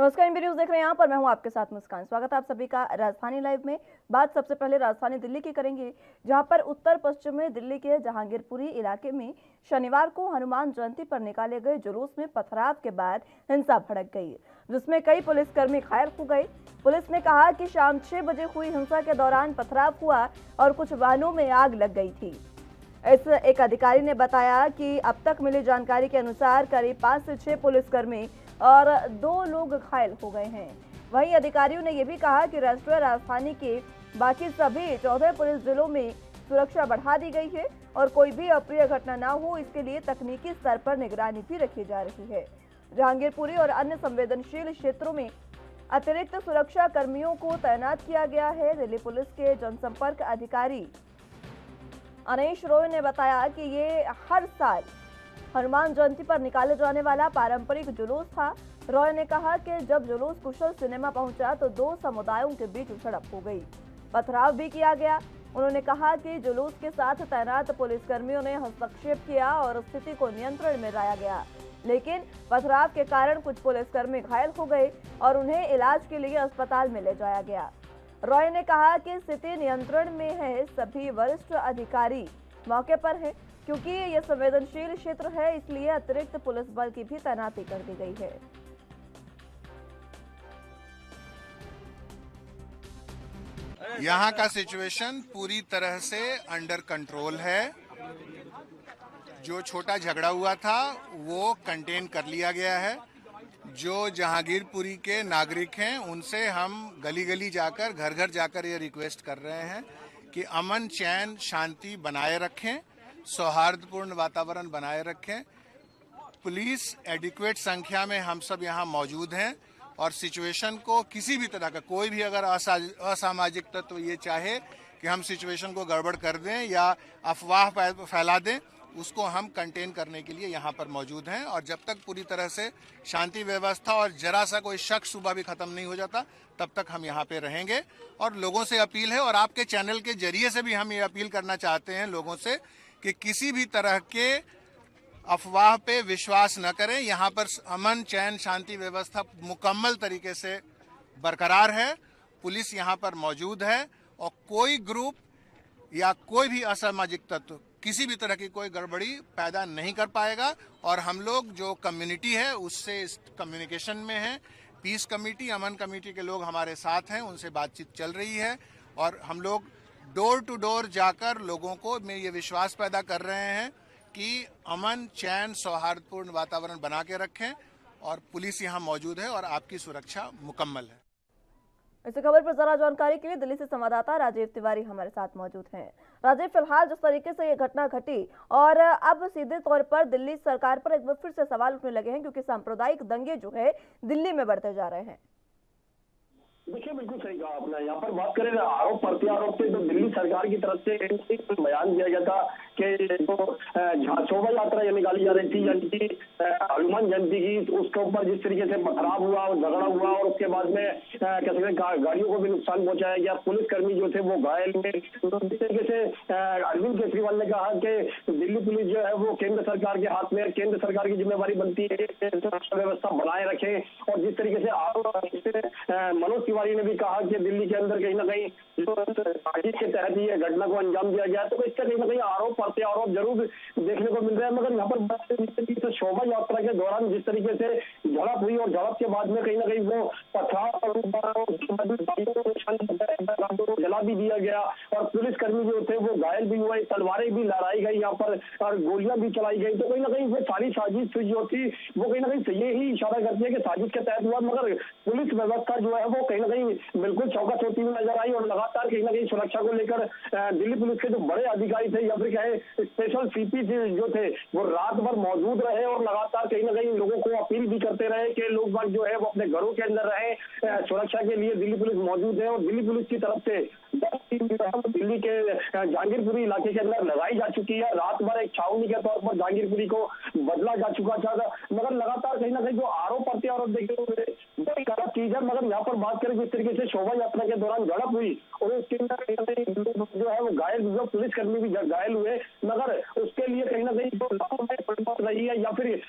नमस्कार, MB news देख रहे हैं। यहाँ पर मैं हूँ आपके साथ मुस्कान। स्वागत है आप सभी का राजधानी लाइव में। बात सबसे पहले राजधानी दिल्ली की करेंगे, जहाँ पर उत्तर पश्चिम में दिल्ली के जहांगीरपुरी इलाके में शनिवार को हनुमान जयंती पर निकाले गए जुलूस में पथराव के बाद हिंसा भड़क गई, जिसमें कई पुलिसकर्मी घायल हो गए। पुलिस ने कहा कि शाम 6 बजे हुई हिंसा के दौरान पथराव हुआ और कुछ वाहनों में आग लग गई थी। एक अधिकारी ने बताया कि अब तक मिली जानकारी के अनुसार करीब 5 से 6 पुलिसकर्मी और 2 लोग घायल हो गए हैं। वहीं अधिकारियों ने यह भी कहा कि राष्ट्रीय राजधानी के बाकी सभी 14 पुलिस जिलों में सुरक्षा बढ़ा दी गई है और कोई भी अप्रिय घटना न हो, इसके लिए तकनीकी स्तर पर निगरानी भी रखी जा रही है। जहांगीरपुरी और अन्य संवेदनशील क्षेत्रों में अतिरिक्त सुरक्षा कर्मियों को तैनात किया गया है। दिल्ली पुलिस के जनसंपर्क अधिकारी अनीश रॉय ने बताया कि ये हर साल हनुमान जयंती पर निकाले जाने वाला पारंपरिक जुलूस था। रॉय ने कहा कि जब जुलूस कुशल सिनेमा पहुंचा तो 2 समुदायों के बीच झड़प हो गई, पथराव भी किया गया। उन्होंने कहा कि जुलूस के साथ तैनात पुलिसकर्मियों ने हस्तक्षेप किया और स्थिति को नियंत्रण में लाया गया, लेकिन पथराव के कारण कुछ पुलिसकर्मी घायल हो गए और उन्हें इलाज के लिए अस्पताल में ले जाया गया। रॉय ने कहा कि स्थिति नियंत्रण में है, सभी वरिष्ठ अधिकारी मौके पर हैं। क्योंकि यह संवेदनशील क्षेत्र है, इसलिए अतिरिक्त पुलिस बल की भी तैनाती कर दी गई है। यहाँ का सिचुएशन पूरी तरह से अंडर कंट्रोल है। जो छोटा झगड़ा हुआ था वो कंटेन कर लिया गया है। जो जहांगीरपुरी के नागरिक हैं उनसे हम गली गली जाकर, घर घर जाकर ये रिक्वेस्ट कर रहे हैं कि अमन चैन शांति बनाए रखें, सौहार्दपूर्ण वातावरण बनाए रखें। पुलिस एडिक्वेट संख्या में हम सब यहाँ मौजूद हैं और सिचुएशन को किसी भी तरह का कोई भी अगर असामाजिक तत्व ये चाहे कि हम सिचुएशन को गड़बड़ कर दें या अफवाह फैला दें, उसको हम कंटेन करने के लिए यहाँ पर मौजूद हैं। और जब तक पूरी तरह से शांति व्यवस्था और जरा सा कोई शक सुबह भी खत्म नहीं हो जाता, तब तक हम यहाँ पे रहेंगे। और लोगों से अपील है, और आपके चैनल के जरिए से भी हम ये अपील करना चाहते हैं लोगों से कि किसी भी तरह के अफवाह पे विश्वास न करें। यहाँ पर अमन चैन शांति व्यवस्था मुकम्मल तरीके से बरकरार है। पुलिस यहाँ पर मौजूद है और कोई ग्रुप या कोई भी असामाजिक तत्व किसी भी तरह की कोई गड़बड़ी पैदा नहीं कर पाएगा। और हम लोग जो कम्युनिटी है उससे इस कम्युनिकेशन में है। पीस कमेटी, अमन कमेटी के लोग हमारे साथ हैं, उनसे बातचीत चल रही है और हम लोग डोर टू डोर जाकर लोगों को में ये विश्वास पैदा कर रहे हैं कि अमन चैन सौहार्दपूर्ण वातावरण बना के रखें और पुलिस यहाँ मौजूद है और आपकी सुरक्षा मुकम्मल है। इस खबर पर जरा जानकारी के लिए दिल्ली से संवाददाता राजीव तिवारी हमारे साथ मौजूद हैं। राजीव, फिलहाल जिस तरीके से ये घटना घटी और अब सीधे तौर पर दिल्ली सरकार पर एक बार फिर से सवाल उठने लगे हैं, क्योंकि सांप्रदायिक दंगे जो है दिल्ली में बढ़ते जा रहे हैं। देखिए, बिल्कुल सही कहा आपने। यहाँ पर बात करें आरोप प्रत्यारोप से, तो दिल्ली सरकार की तरफ से एक बयान दिया गया था कि जो शोभा यात्रा निकाली जा रही थी, यानी कि हनुमान जयंती की, उसके ऊपर जिस तरीके से पथराव हुआ और झगड़ा हुआ और उसके बाद में कैसे गाड़ियों को भी नुकसान पहुंचाया गया, पुलिसकर्मी जो थे वो घायल हुए। तो जिस तरीके से अरविंद केजरीवाल ने कहा कि दिल्ली पुलिस जो है वो केंद्र सरकार के हाथ में, केंद्र सरकार की जिम्मेवारी बनती है सुरक्षा व्यवस्था बनाए रखें। और जिस तरीके से आरोप मनोज तिवारी ने भी कहा कि दिल्ली के अंदर कहीं ना कहीं जो साजिश के तहत ये घटना को अंजाम दिया गया, तो इसका कहीं ना कहीं आरोप प्रत्यारोप जरूर देखने को मिल रहा है। मगर यहाँ पर शोभा यात्रा के दौरान जिस तरीके से झड़प हुई और झड़प के बाद में कहीं ना कहीं वो पथराव जला भी दिया गया और पुलिसकर्मी जो थे वो घायल भी हुए, तलवारें भी लहराई गई यहाँ पर और गोलियां भी चलाई गई। तो कहीं ना कहीं वो सारी साजिश जो थी वो कहीं ना कहीं ये ही इशारा करती है कि साजिश के तहत हुआ। मगर पुलिस व्यवस्था जो है वो कहीं ना कहीं बिल्कुल चौकस होती हुई नजर आई और लगातार कहीं ना कहीं सुरक्षा को लेकर दिल्ली पुलिस के जो बड़े अधिकारी थे या फिर कहे स्पेशल सीपी जो थे वो रात भर मौजूद रहे और लगातार कहीं ना कहीं लोगों को अपील भी करते रहे कि लोग बाग जो है वो अपने घरों के अंदर रहे। सुरक्षा के लिए दिल्ली पुलिस मौजूद है और दिल्ली पुलिस की तरफ से दिल्ली के जहांगीरपुरी इलाके के अंदर लगाई जा चुकी है। रात भर एक छावनी के तौर पर जहांगीरपुरी को बदला जा चुका था, मगर लगातार कहीं ना कहीं जो आरोप प्रत्यारोप देखते हुए गलत चीज है। मगर यहाँ पर बात करें जिस तरीके से शोभा यात्रा के दौरान झड़प हुई और उसके अंदर जो है वो घायल, जो पुलिसकर्मी भी घायल हुए, मगर उसके लिए कहीं ना कहीं रही है या फिर इस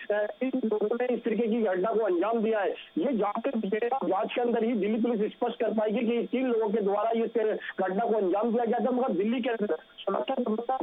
तरीके की घटना को अंजाम दिया है, ये जांच जांच के अंदर ही दिल्ली पुलिस स्पष्ट कर पाएगी कि 3 लोगों के द्वारा इस घटना को अंजाम दिया गया था। मगर दिल्ली के अंदर सुरक्षा व्यवस्था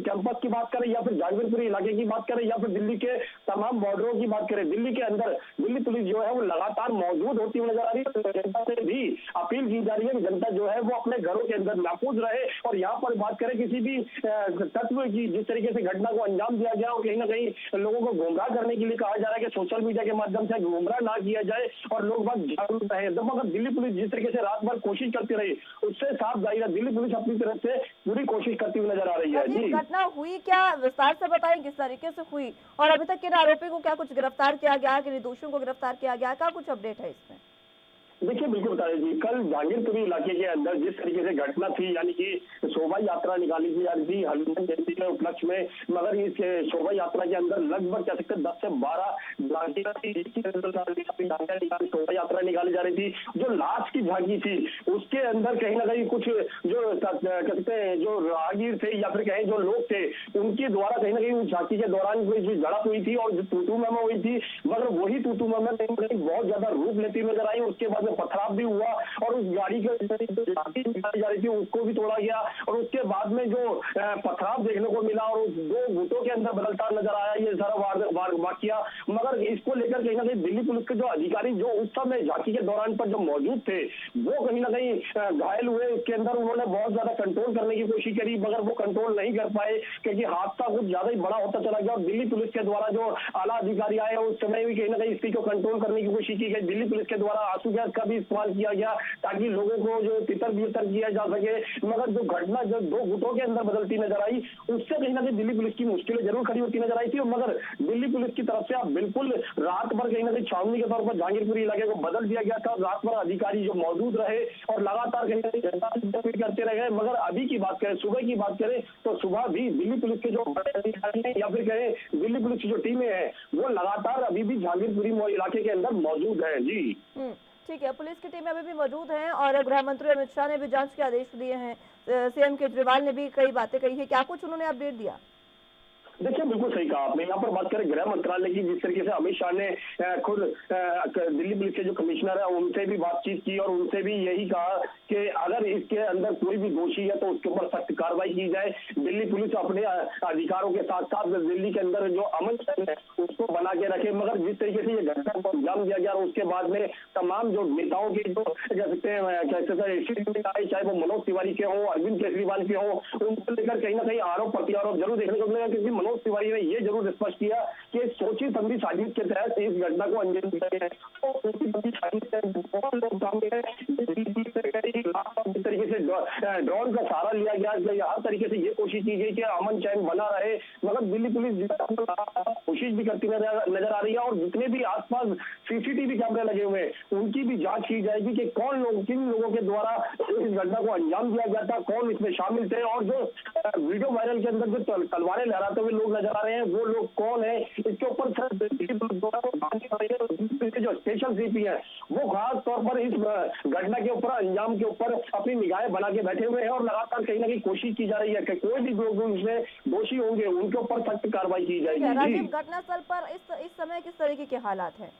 कैंपस की बात करें या फिर जहांगीरपुरी इलाके की बात करें या फिर दिल्ली के तमाम बॉर्डरों की बात करें, दिल्ली के अंदर दिल्ली पुलिस जो है वो लगातार मौजूद होती हुई नजर आ रही है। जनता से भी अपील की जा रही है कि जनता जो है वो अपने घरों के अंदर महफूज रहे। और यहाँ पर बात करें किसी भी तत्व की, जिस तरीके से घटना को अंजाम दिया गया और कहीं ना कहीं लोगों को गुमराह करने के लिए कहा जा रहा है कि सोशल मीडिया के माध्यम से गुमराह ना किया जाए और लोग बात जागरूक रहे। मगर दिल्ली पुलिस जिस तरीके से रात भर कोशिश करती रही, उससे साफ जाहिर है दिल्ली पुलिस अपनी तरफ से पूरी कोशिश करती हुई नजर आ रही है। जी, घटना हुई क्या, विस्तार से बताएं किस तरीके से हुई और अभी तक किन आरोपी को क्या कुछ गिरफ्तार किया गया, किन दोषियों को गिरफ्तार किया गया, क्या कुछ अपडेट है इसमें? देखिए बिल्कुल बता जी, कल जहांगीरपुरी इलाके के अंदर जिस तरीके से घटना थी, यानी कि शोभा यात्रा निकाली थी यानी कि हनुमान जयंती के उपलक्ष्य में, मगर इस शोभा यात्रा के अंदर लगभग कह सकते 10 से 12 शोभा यात्रा निकाली जा रही थी। जो लास्ट की झांकी थी उसके अंदर कहीं ना कहीं कुछ जो कहते हैं जो राहगीर थे या फिर कहें जो लोग थे, उनके द्वारा कहीं ना कहीं उस झांकी के दौरान कोई जो झड़प हुई थी और जो तूतू मैमा हुई थी, मगर वही तूतू मैमा बहुत ज्यादा रूप लेती नजर आई। उसके बाद पथराव भी हुआ और उस गाड़ी के जा रही थी उसको भी तोड़ा गया और उसके बाद में जो पथराव देखने को मिला और उस 2 गुटों के अंदर बदलता नजर आया ये सारा वाकया। मगर इसको लेकर कहीं ना कहीं दिल्ली पुलिस के जो अधिकारी जो उस समय झांकी के दौरान पर जो मौजूद थे वो कहीं ना कहीं घायल हुए। इसके अंदर उन्होंने बहुत ज्यादा कंट्रोल करने की कोशिश करी मगर वो कंट्रोल नहीं कर पाए क्योंकि हादसा कुछ ज्यादा ही बड़ा होता चला गया। और दिल्ली पुलिस के द्वारा जो आला अधिकारी आए उस समय भी कहीं ना कहीं स्थिति को कंट्रोल करने की कोशिश की गई। दिल्ली पुलिस के द्वारा आंसू गैस का भी इस्तेमाल किया गया ताकि लोगों को जो तितर बितर किया जा सके। मगर जो घटना जो 2 गुटों के अंदर बदलती नजर आई उससे कहीं ना कहीं दिल्ली पुलिस की मुश्किलें जरूर खड़ी होती नजर आई थी। मगर दिल्ली पुलिस की तरफ से आप बिल्कुल रात भर कहीं ना कहीं छावनी के तौर पर जहांगीरपुरी इलाके को बदल दिया गया था। रात भर अधिकारी जो मौजूद रहे और लगातार कहीं ना कहीं करते रहे। मगर अभी की बात करें, सुबह की बात करें तो सुबह भी दिल्ली पुलिस के जो अधिकारी हैं या फिर कहें दिल्ली पुलिस की जो टीमें हैं वो लगातार अभी भी जहांगीरपुरी इलाके के अंदर मौजूद है। जी ठीक है, पुलिस की टीमें अभी भी मौजूद हैं और गृह मंत्री अमित शाह ने भी जांच के आदेश दिए हैं। सीएम केजरीवाल ने भी कई बातें कही है, क्या कुछ उन्होंने अपडेट दिया? देखिए बिल्कुल सही कहा आपने। यहाँ पर बात करें गृह मंत्रालय की, जिस तरीके से अमित शाह ने खुद दिल्ली पुलिस के जो कमिश्नर है उनसे भी बातचीत की और उनसे भी यही कहा कि अगर इसके अंदर कोई भी दोषी है तो उसके ऊपर सख्त कार्रवाई की जाए। दिल्ली पुलिस अपने अधिकारों के साथ साथ दिल्ली के अंदर जो अमन है उसको बना के रखे। मगर जिस तरीके से ये घटना को अंजाम दिया गया और उसके बाद में तमाम जो नेताओं के जो कह सकते हैं चाहे वो मनोज तिवारी के हो, अरविंद केजरीवाल के हो, उनको लेकर कहीं ना कहीं आरोप प्रत्यारोप जरूर देखने को मिलेगा। क्योंकि मनोज तिवारी ने ये जरूर स्पष्ट किया कि सोची समझी साजिश के तहत इस घटना को अंजाम दिया गया है। तो सोची समझी साजिश के बहुत लोग सामने हैं। जिस तरीके से ड्रोन का सहारा लिया गया, हर तरीके से ये कोशिश की गई कि अमन चैन बना रहे। मगर दिल्ली पुलिस कोशिश भी करती नजर आ रही है और जितने भी आसपास सीसीटीवी कैमरे लगे हुए हैं उनकी भी जांच की जाएगी कि किन लोगों के द्वारा इस घटना को अंजाम दिया गया था, कौन इसमें शामिल थे और जो वीडियो वायरल के अंदर जो तलवारें लहराते हुए लोग नजर आ रहे हैं वो लोग कौन है। इसके ऊपर जो स्पेशल सीपी है वो खास तौर पर इस घटना के ऊपर अंजाम के ऊपर अपनी निगाहें बना के बैठे हुए हैं और लगातार कहीं ना कहीं कोशिश की जा रही है कि कोई भी लोग इसमें दोषी होंगे उनके ऊपर सख्त कार्रवाई की जाएगी। राजीव, घटनास्थल पर इस समय किस तरीके के हालात हैं?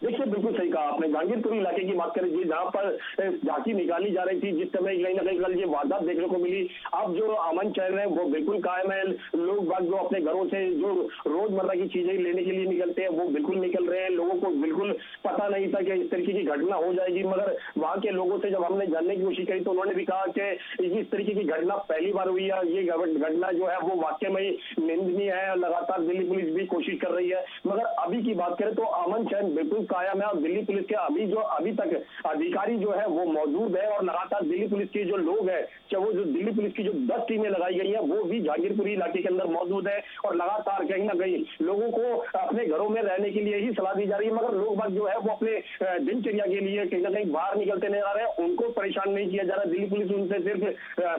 देखिए बिल्कुल सही कहा आपने। जहांगीरपुरी इलाके की बात करें जी, जहाँ पर झांकी निकाली जा रही थी, जिस समय कहीं ना कहीं कल ये वारदात देखने को मिली, अब जो अमन चैन है वो बिल्कुल कायम है। लोग बाग जो अपने घरों से जो रोजमर्रा की चीजें लेने के लिए निकलते हैं वो बिल्कुल निकल रहे हैं। लोगों को बिल्कुल पता नहीं था कि इस तरीके की घटना हो जाएगी। मगर वहाँ के लोगों से जब हमने जानने की कोशिश करी तो उन्होंने भी कहा कि इस तरीके की घटना पहली बार हुई है। ये घटना जो है वो वाकई में निंदनीय है। लगातार दिल्ली पुलिस भी कोशिश कर रही है। मगर अभी की बात करें तो अमन चैन बिल्कुल कायम है और दिल्ली पुलिस के अभी तक अधिकारी जो है वो मौजूद है और लगातार दिल्ली पुलिस के जो लोग हैं, चाहे वो जो दिल्ली पुलिस की जो 10 टीमें लगाई गई है वो भी जहांगीरपुरी इलाके के अंदर मौजूद है और लगातार कहीं ना कहीं लोगों को अपने घरों में रहने के लिए ही सलाह दी जा रही है। मगर लोग बाग जो है वो अपने दिनचर्या के लिए कहीं ना कहीं बाहर निकलते नजर आ रहे हैं, उनको परेशान नहीं किया जा रहा। दिल्ली पुलिस उनसे सिर्फ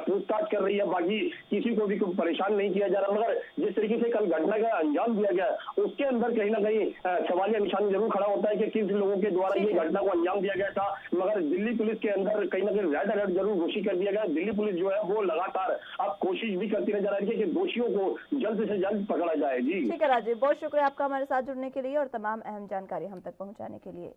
पूछताछ कर रही है, बाकी किसी को भी परेशान नहीं किया जा रहा। मगर जिस तरीके से कल घटना का अंजाम दिया गया उसके अंदर कहीं ना कहीं सवालिया निशान जरूर खड़ा होता है कि किस कुछ लोगों के द्वारा ये घटना को अंजाम दिया गया था, मगर दिल्ली पुलिस के अंदर कहीं ना कहीं रेड अलर्ट जरूर घोषित कर दिया गया। दिल्ली पुलिस जो है वो लगातार अब कोशिश भी करती नजर आ रही है कि दोषियों को जल्द से जल्द पकड़ा जाए। जी ठीक है राजीव, बहुत शुक्रिया आपका हमारे साथ जुड़ने के लिए और तमाम अहम जानकारी हम तक पहुंचाने के लिए।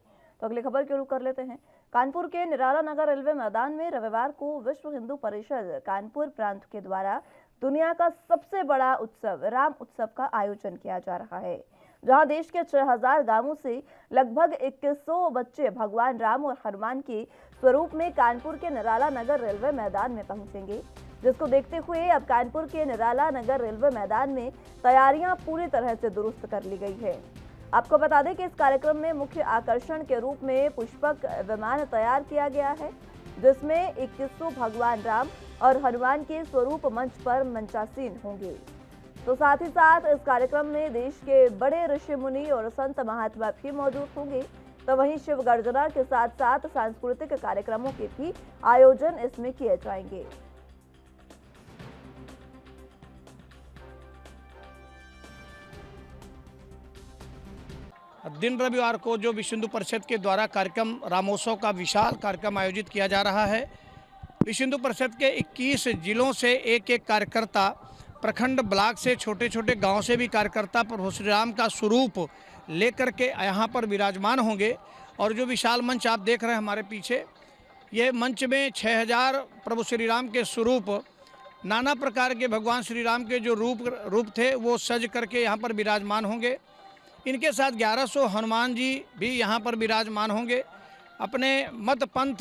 तो अगली खबर की रुख कर लेते हैं। कानपुर के निराला नगर रेलवे मैदान में रविवार को विश्व हिंदू परिषद कानपुर प्रांत के द्वारा दुनिया का सबसे बड़ा उत्सव राम उत्सव का आयोजन किया जा रहा है, जहां देश के 6000 गांवों से लगभग 2100 बच्चे भगवान राम और हनुमान के स्वरूप में कानपुर के निराला नगर रेलवे मैदान में पहुंचेंगे, जिसको देखते हुए अब कानपुर के निराला नगर रेलवे मैदान में तैयारियां पूरी तरह से दुरुस्त कर ली गई है। आपको बता दें कि इस कार्यक्रम में मुख्य आकर्षण के रूप में पुष्पक विमान तैयार किया गया है, जिसमें 2100 भगवान राम और हनुमान के स्वरूप मंच पर मंचासीन होंगे। तो साथ ही साथ इस कार्यक्रम में देश के बड़े ऋषि मुनि और संत महात्मा भी मौजूद होंगे। तो वहीं शिव गर्जना के साथ साथ सांस्कृतिक कार्यक्रमों के भी आयोजन इसमें किए जाएंगे। दिन रविवार को जो विश्व हिंदू परिषद के द्वारा कार्यक्रम रामोत्सव का विशाल कार्यक्रम आयोजित किया जा रहा है। विश्व हिंदू परिषद के 21 जिलों से एक एक कार्यकर्ता, प्रखंड ब्लॉक से, छोटे छोटे गांव से भी कार्यकर्ता प्रभु श्री राम का स्वरूप लेकर के यहाँ पर विराजमान होंगे। और जो विशाल मंच आप देख रहे हैं हमारे पीछे, ये मंच में 6000 प्रभु श्री राम के स्वरूप, नाना प्रकार के भगवान श्री राम के जो रूप थे वो सज करके यहाँ पर विराजमान होंगे। इनके साथ 1100 हनुमान जी भी यहाँ पर विराजमान होंगे। अपने मत पंथ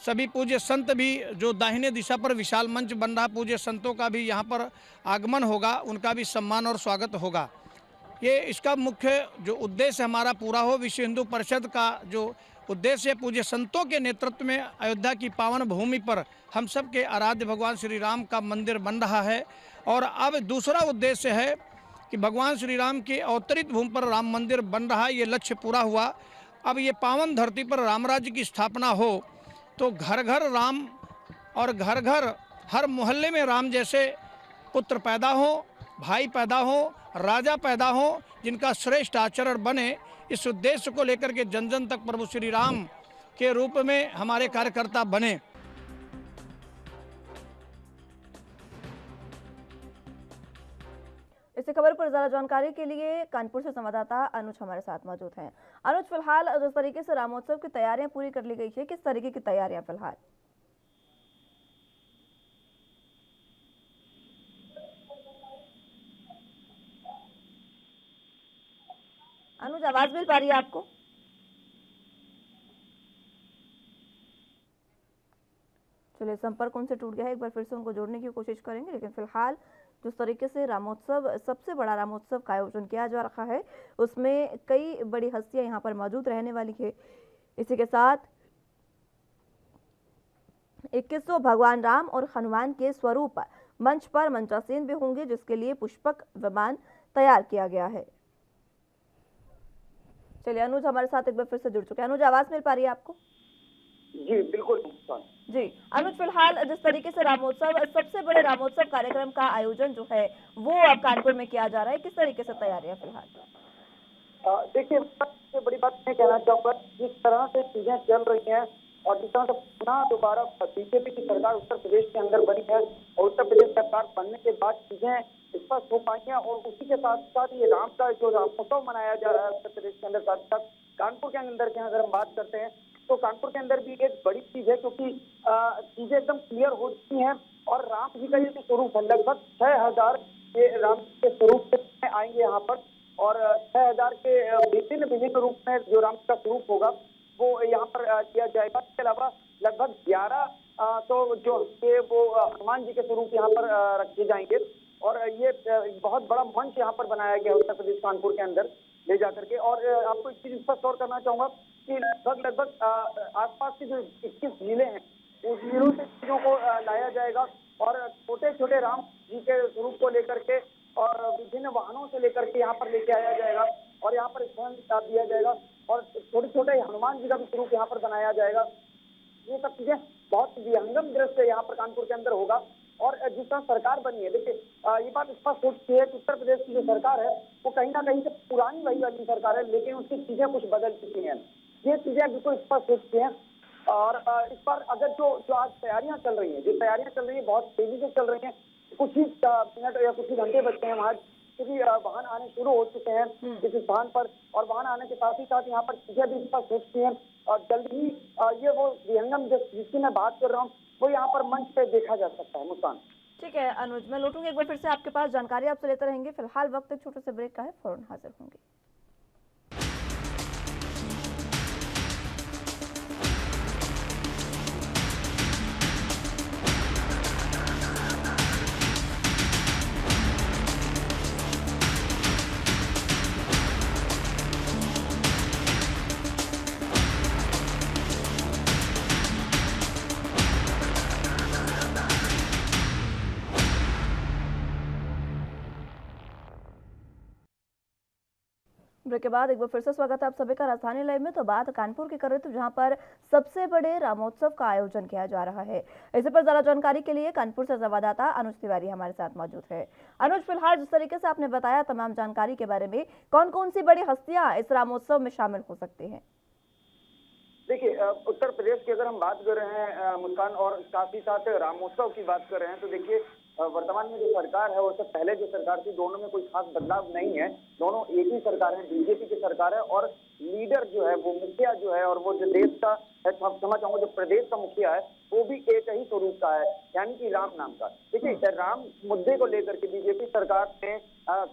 सभी पूज्य संत भी, जो दाहिने दिशा पर विशाल मंच बन रहा, पूज्य संतों का भी यहाँ पर आगमन होगा, उनका भी सम्मान और स्वागत होगा। ये इसका मुख्य जो उद्देश्य हमारा पूरा हो, विश्व हिंदू परिषद का जो उद्देश्य पूज्य संतों के नेतृत्व में अयोध्या की पावन भूमि पर हम सब के आराध्य भगवान श्री राम का मंदिर बन रहा है। और अब दूसरा उद्देश्य है कि भगवान श्री राम की अवतरित भूमि पर राम मंदिर बन रहा है, ये लक्ष्य पूरा हुआ। अब ये पावन धरती पर राम राज्य की स्थापना हो तो घर घर राम और घर घर हर मोहल्ले में राम जैसे पुत्र पैदा हो, भाई पैदा हो, राजा पैदा हो, जिनका श्रेष्ठ आचरण बने। इस उद्देश्य को लेकर के जन जन तक प्रभु श्री राम के रूप में हमारे कार्यकर्ता बने। इसी खबर पर ज्यादा जानकारी के लिए कानपुर से संवाददाता अनुज हमारे साथ मौजूद हैं। अनुज, फिलहाल जिस तरीके से रामोत्सव की तैयारियां पूरी कर ली गई है, किस तरीके की तैयारियां फिलहाल? अनुज, आवाज मिल पा रही है आपको? चलिए, संपर्क उनसे टूट गया है, एक बार फिर से उनको जोड़ने की कोशिश करेंगे। लेकिन फिलहाल जिस तरीके से रामोत्सव, सबसे बड़ा रामोत्सव का आयोजन किया जा रहा है, उसमें कई बड़ी हस्तियां यहाँ पर मौजूद रहने वाली है। इसी के साथ 2100 भगवान राम और हनुमान के स्वरूप मंच पर मंचासीन भी होंगे, जिसके लिए पुष्पक विमान तैयार किया गया है। चलिए, अनुज हमारे साथ एक बार फिर से जुड़ चुके हैं। अनुज, आवाज मिल पा रही है आपको? जी बिल्कुल जी अनुज, फिलहाल जिस तरीके से रामोत्सव, सबसे बड़े रामोत्सव कार्यक्रम का आयोजन जो है वो अब कानपुर में किया जा रहा है, किस तरीके से तैयारियां फिलहाल? देखिए, सबसे बड़ी बात मैं कहना चाहूँगा, जिस तरह से चीजें चल रही हैं और जिस तरह से पुनः दोबारा बीजेपी की सरकार उत्तर प्रदेश के अंदर बनी है और उत्तर प्रदेश सरकार बनने के बाद चीजें स्पष्ट हो पाई हैं। और उसी के साथ साथ ये राम का जो रामोत्सव मनाया जा रहा है उत्तर प्रदेश के अंदर, साथ साथ कानपुर के अंदर की अगर हम बात करते हैं तो कानपुर के अंदर भी एक बड़ी चीज है, क्योंकि चीजें एकदम क्लियर हो चुकी हैं। और राम जी का ये जो स्वरूप है, लगभग 6000 के राम के स्वरूप में आएंगे यहाँ पर। और 6000 के विभिन्न विभिन्न रूप में जो राम का स्वरूप होगा वो यहाँ पर किया जाएगा। इसके अलावा लगभग 11 तो जो वो हनुमान जी के स्वरूप यहाँ पर रखे जाएंगे। और ये बहुत बड़ा मंच यहाँ पर बनाया गया उत्तर प्रदेश कानपुर के अंदर ले जाकर के। और आपको एक चीज स्पष्ट और करना चाहूंगा कि लगभग आसपास के जो 21 जिले हैं उस जिलों से चीजों को लाया जाएगा और छोटे छोटे राम जी के स्वरूप को लेकर के और विभिन्न वाहनों से लेकर के यहाँ पर लेके आया जाएगा और यहाँ पर स्थान दिया जाएगा और छोटे छोटे हनुमान जी का भी स्वरूप यहाँ पर बनाया जाएगा। ये सब चीजें बहुत विहंगम दृश्य यहाँ पर कानपुर के अंदर होगा और जिस तरह सरकार बनी है, देखिए ये बात स्पष्ट हो चुकी है कि उत्तर प्रदेश की जो सरकार है वो कहीं ना कहीं से पुरानी वही वाली सरकार है, लेकिन उसकी चीजें कुछ बदल चुकी हैं। ये चीजें बिल्कुल स्पष्ट हो चुकी हैं। और इस पर अगर जो आज तैयारियां चल रही हैं, बहुत तेजी से चल रही हैं। कुछ ही मिनट या कुछ ही घंटे बचते हैं वहां, क्योंकि वाहन आने शुरू हो चुके हैं इस स्थान पर, और वाहन आने के साथ ही साथ यहाँ पर चीजें भी स्पष्ट हो चुकी हैं। और जल्द ही ये वो विहंगम जिसकी मैं बात कर रहा हूँ वो यहाँ पर मंच पे देखा जा सकता है। मुस्कान। ठीक है अनुज, मैं लौटूंगी एक बार फिर से आपके पास, जानकारी आपसे लेते रहेंगे। फिलहाल वक्त एक छोटे से ब्रेक का है, फौरन हाजिर होंगे। ब्रेक के बाद एक बार फिर से स्वागत है आप सभी का राजधानी लाइव में। तो बात कानपुर की कर रहे थे, जहां पर सबसे बड़े रामोत्सव का आयोजन किया जा रहा है। इसी पर ज्यादा जानकारी के लिए कानपुर से संवाददाता अनुज तिवारी हमारे साथ मौजूद है। अनुज, फिलहाल जिस तरीके से आपने बताया तमाम जानकारी के बारे में, कौन कौन सी बड़ी हस्तियां इस रामोत्सव में शामिल हो सकती हैं? देखिए उत्तर प्रदेश की अगर हम बात कर रहे हैं मुस्कान, और साथ ही साथ रामोत्सव की बात कर रहे हैं, तो देखिए वर्तमान में जो सरकार है उससे पहले जो सरकार थी, दोनों में कोई खास बदलाव नहीं है। दोनों एक ही सरकार है, बीजेपी की सरकार है। और लीडर जो है वो मुखिया जो है, और वो जो देश का समझ चाहूंगा जो प्रदेश का मुखिया है वो भी एक ही स्वरूप का है, यानी कि राम नाम का। देखिए राम मुद्दे को लेकर के बीजेपी सरकार ने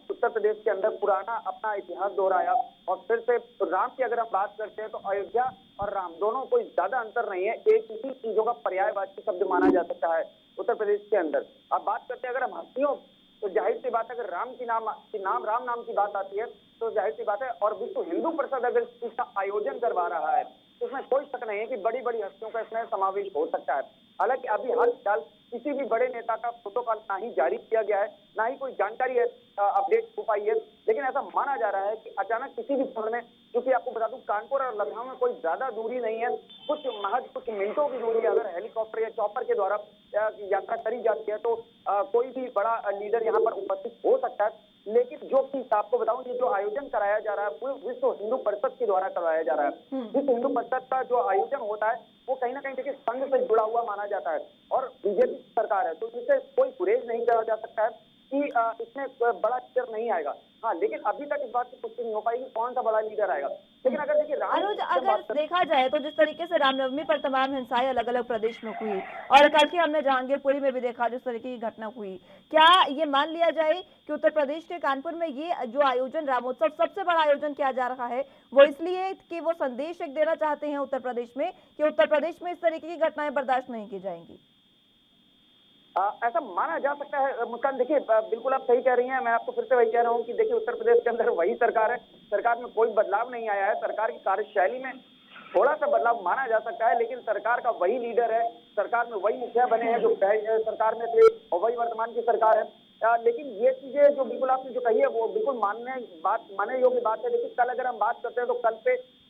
उत्तर प्रदेश के अंदर पुराना अपना इतिहास दोहराया, और फिर से राम की अगर हम बात करते हैं तो अयोध्या और राम दोनों कोई ज्यादा अंतर नहीं है, एक ही चीजों का पर्यायवाची शब्द माना जा सकता है उत्तर प्रदेश के अंदर। अब बात करते हैं अगर हम हस्तियों, तो जाहिर सी बात है अगर राम नाम की बात आती है तो जाहिर सी बात है, और विश्व हिंदू परिषद अगर इसका आयोजन करवा रहा है तो इसमें कोई शक नहीं है कि बड़ी बड़ी हस्तियों का इसमें समावेश हो सकता है। हालांकि अभी हाल फिलहाल किसी भी बड़े नेता का प्रोटोकॉल ना ही जारी किया गया है, ना ही कोई जानकारी है अपडेट हो पाई है, लेकिन ऐसा माना जा रहा है कि अचानक किसी भी क्षण में, क्योंकि आपको बता दूं कानपुर और लखनऊ में कोई ज्यादा दूरी नहीं है, कुछ मिनटों की दूरी अगर हेलीकॉप्टर या चॉपर के द्वारा यात्रा करी जाती है तो कोई भी बड़ा लीडर यहाँ पर उपस्थित हो सकता है। लेकिन जो चीज आपको बताऊं, ये जो आयोजन कराया जा रहा है वो विश्व हिंदू परिषद के द्वारा कराया जा रहा है। विश्व हिंदू परिषद का जो आयोजन होता है वो कहीं ना कहीं देखिए संघ से जुड़ा हुआ माना जाता है, और बीजेपी सरकार है तो इसे कोई गुरेज नहीं करा जा सकता है कि इसमें बड़ा लीडर नहीं आएगा। हाँ, लेकिन अभी तक इस बात की पुष्टि नहीं हो पाई कि कौन सा बड़ा लीडर आएगा। लेकिन अगर देखिए अनुज, अगर देखा जाए तो जिस तरीके से रामनवमी पर तमाम हिंसाएं अलग अलग प्रदेश में हुई, और कल ही हमने जहांगीरपुरी में भी देखा जिस तरीके की घटना हुई, क्या ये मान लिया जाए कि उत्तर प्रदेश के कानपुर में ये जो आयोजन रामोत्सव सबसे बड़ा आयोजन किया जा रहा है वो इसलिए कि वो संदेश एक देना चाहते हैं उत्तर प्रदेश में कि उत्तर प्रदेश में इस तरीके की घटनाएं बर्दाश्त नहीं की जाएंगी? ऐसा माना जा सकता है मुस्कान। देखिए बिल्कुल आप सही कह रही हैं, मैं आपको फिर से वही कह रहा हूं कि देखिए उत्तर प्रदेश के अंदर वही सरकार है, सरकार में कोई बदलाव नहीं आया है। सरकार की कार्यशैली में थोड़ा सा बदलाव माना जा सकता है, लेकिन सरकार का वही लीडर है, सरकार में वही मुखिया बने हैं जो सरकार में थे, और वही वर्तमान की सरकार है। लेकिन ये चीजें जो बिल्कुल आपने जो कही है वो बिल्कुल मानने योग्य बात है। देखिए कल अगर हम बात करते हैं तो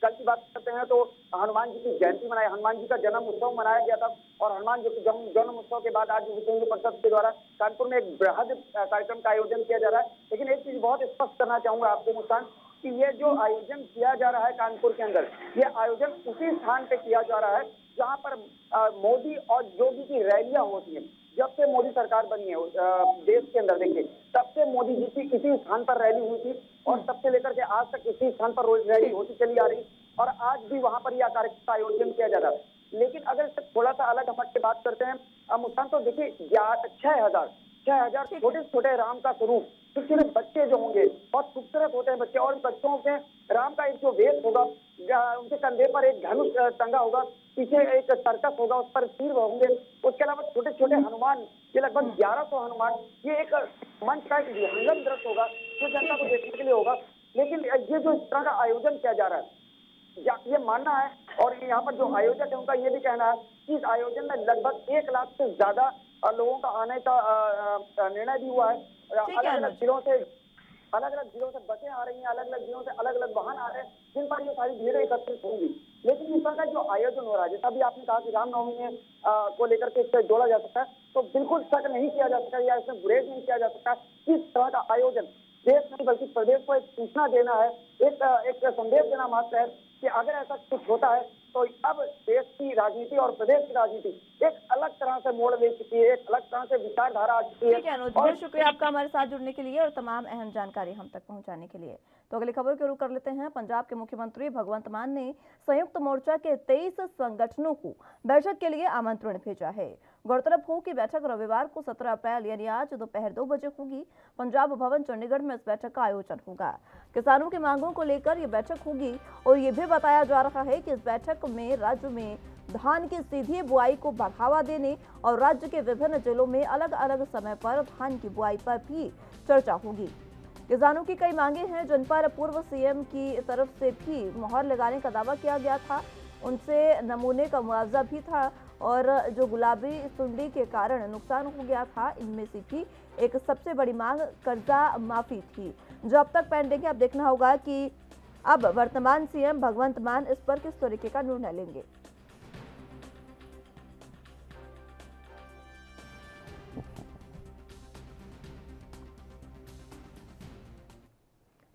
कल की बात करते हैं तो हनुमान जी की जयंती हनुमान जी का जन्म उत्सव मनाया गया था, और हनुमान जी के जन्म उत्सव के बाद आज विश्व हिंदू परिषद के द्वारा कानपुर में एक बृहद कार्यक्रम का आयोजन किया जा रहा है। लेकिन एक चीज बहुत स्पष्ट करना चाहूंगा आपको मुस्कान, कि ये जो आयोजन किया जा रहा है कानपुर के अंदर, ये आयोजन उसी स्थान पे किया जा रहा है जहां पर मोदी और योगी की रैलियां होती हैं। जब से मोदी सरकार बनी है देश के अंदर, देखिए तब से मोदी जी की इसी स्थान पर रैली हुई थी, और तब से लेकर के आज तक इसी स्थान पर रोज रैली होती चली आ रही, और आज भी वहां पर यह कार्यक्रम का आयोजन किया जा रहा है। लेकिन अगर इससे थोड़ा सा अलग हट के बात करते हैं मुस्कान, तो देखिए 6,000 छोटे छोटे राम का स्वरूप, छोटे बच्चे जो होंगे बहुत खूबसूरत होते हैं बच्चे, और बच्चों के राम का एक जो वेश होगा, उनके कंधे पर एक धनुष टंगा होगा, पीछे एक सर्कस होगा, उस पर तीर होंगे, उसके अलावा छोटे छोटे हनुमान, ये लगभग 1100 हनुमान, ये एक मंच का एक विहंगम दृश्य होगा जो जनता को देखने के लिए होगा। लेकिन ये जो इस तरह का आयोजन किया जा रहा है, ये मानना है, और यहाँ पर जो आयोजक है उनका ये भी कहना है कि इस आयोजन में लगभग 1 लाख से ज्यादा लोगों का आने का निर्णय भी हुआ है। अलग अलग जिलों से बसें आ रही हैं, अलग अलग जिलों से अलग अलग वाहन आ रहे हैं, जिन पर ये सारी भीड़ एकत्रित होंगी। लेकिन इस तरह का जो आयोजन हो रहा है, जैसा भी आपने कहा कि रामनवमी को लेकर के इससे जोड़ा जा सकता है, तो बिल्कुल शक नहीं किया जा सकता या इसमें गुरेज नहीं किया जा सकता कि इस तरह का आयोजन देश नहीं बल्कि प्रदेश को एक सूचना देना है, एक संदेश देना मात्र है कि अगर ऐसा कुछ होता है तो अब देश की राजनीति और प्रदेश की राजनीति एक अलग तरह से मोड़ ले चुकी है, एक अलग तरह से विचारधारा आ चुकी है। ठीक है अनुज, बहुत शुक्रिया आपका हमारे साथ जुड़ने के लिए और तमाम अहम जानकारी हम तक पहुंचाने के लिए। तो अगली खबर की रुख कर लेते हैं। पंजाब के मुख्यमंत्री भगवंत मान ने संयुक्त मोर्चा के 23 संगठनों को बैठक के लिए आमंत्रण भेजा है। गौरतलब हो कि बैठक रविवार को 17 अप्रैल यानी आज दोपहर 2 बजे होगी। पंजाब भवन चंडीगढ़ में इस बैठक का आयोजन होगा। किसानों की मांगों को लेकर ये बैठक होगी और ये भी बताया जा रहा है कि इस बैठक में राज्य में धान की सीधी बुआई को बढ़ावा देने और राज्य के विभिन्न जिलों में अलग अलग समय पर धान की बुआई पर भी चर्चा होगी। किसानों की कई मांगे हैं जिन पर पूर्व सीएम की तरफ से भी मुहर लगाने का दावा किया गया था। उनसे नमूने का मुआवजा भी था और जो गुलाबी सुंडी के कारण नुकसान हो गया था, इनमें से भी एक सबसे बड़ी मांग कर्जा माफी थी जो अब तक पेंडिंग है। अब देखना होगा कि अब वर्तमान सीएम भगवंत मान इस पर किस तरीके का निर्णय लेंगे।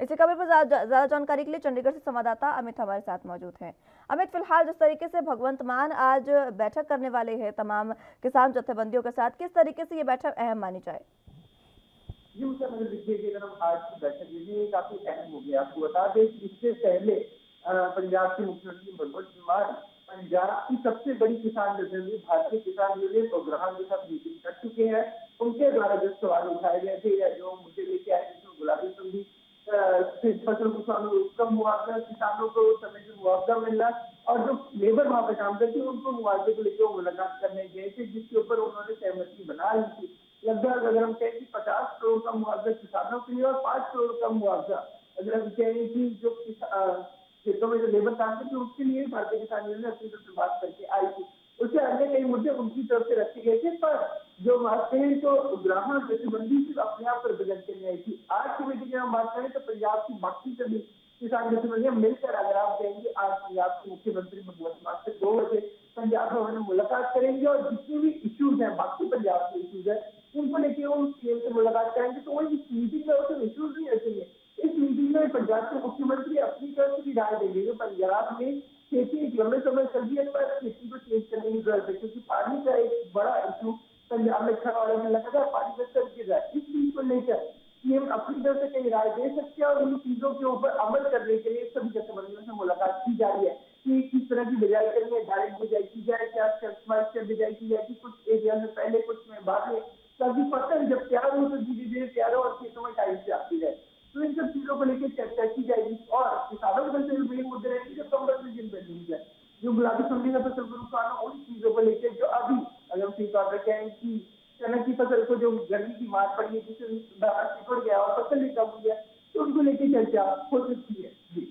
इसी खबर पर ज्यादा जानकारी के लिए चंडीगढ़ से संवाददाता अमित हमारे साथ मौजूद हैं। अमित, फिलहाल जिस तरीके से भगवंत मान आज बैठक करने वाले हैं तमाम किसान जत्थेबंदियों के साथ, किस तरीके से ये बैठक अहम मानी जाए? जी उसे मतलब देखिए कि अगर हम आज की बैठक ये काफी अहम हो गया। आपको बता दें कि इससे पहले पंजाब के मुख्यमंत्री भगवंत मान पंजाब की सबसे बड़ी किसान जत्थेबंदी भारतीय किसान यूनियन उपग्रह के साथ मीटिंग कर चुके हैं। उनके द्वारा जो सवाल उठाए गए थे या जो मुद्दे लेके आए थे, तो गुलाबी सुंडी फसल को कम मुआवजा, किसानों को समय से मुआवजा मिलना और जो लेबर वहां पे काम करती है उनको मुआवजे को लेकर मुलाकात करने गए थे, जिसके ऊपर उन्होंने सहमति बना ली थी। लगभग अगर हम कहें कि 50 करोड़ का मुआवजा किसानों के लिए और 5 करोड़ का मुआवजा अगर हम कहें कि जो खेतों में जो लेबर काम करती है उसके लिए भारतीय किसान यूनियन अपनी तरफ से बात करके आई थी। उससे अन्य कई मुद्दे उनकी तरफ से रखे गए थे, पर जो बात करें तो ग्राहक जत्थेबंदी सिर्फ अपने आप पर बजट करने आई थी। आज की मीटिंग की हम बात करें तो पंजाब की बाकी सभी किसान जत्थेबंदियां मिलकर अगर आप कहेंगे आज पंजाब के मुख्यमंत्री भगवंत मान से 2 बजे पंजाब भवन में मुलाकात करेंगे और जितने भी इश्यूज हैं, बाकी पंजाब के इश्यूज है, उनको लेके वो सीएम से मुलाकात करेंगे। तो वो इस मीटिंग में वो इश्यूज नहीं रखेंगे। इस मीटिंग में पंजाब के मुख्यमंत्री अपनी तरफ से राय देंगे। पंजाब में खेती एक लंबे समय चल रही है, पर खेती को चेंज करने की जरूरत है, क्योंकि पानी का एक बड़ा इशू पंजाब में खड़ा में लगातार पानी का स्तर गिर रहा है। इस चीज को लेकर सीएम अपनी तरफ से कई राय दे सकते हैं और इन चीजों के ऊपर अमल करने के लिए सभी जत्थेबंदियों से मुलाकात की जा रही है कि किस तरह की बिजाई करनी है, डायरेक्ट बिजाई की जाए, क्या स्टेप बिजाई की जाए, कि कुछ एरिया में पहले कुछ में बाद में, ताकि फसल जब तैयार हो तो धीरे धीरे तैयार हो और खेतों में टाइम से आती है। तो इन सब चीजों को लेकर चर्चा की जाएगी और किसानों के से बड़े मुद्दे रहेंगे जो कम रीजन पे नहीं है, जो गुलाबी सुंडी का फसल को नुकसान हो, उन चीजों को लेकर जो अभी अगर हम ठीक बात कहें कि चना की फसल को जो गर्मी की मार पड़ी है, जिससे सिकुड़ गया और फसल भी कम हुई है, तो उनको लेकर चर्चा हो सकती है। जी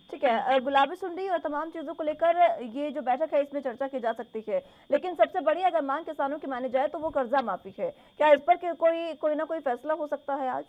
ठीक है, गुलाबी सुंडी और तमाम चीजों को लेकर ये जो बैठक है इसमें चर्चा की जा सकती है, लेकिन सबसे बड़ी अगर मांग किसानों की मानी जाए तो वो कर्जा माफी है। क्या इस पर कोई ना कोई फैसला हो सकता है आज?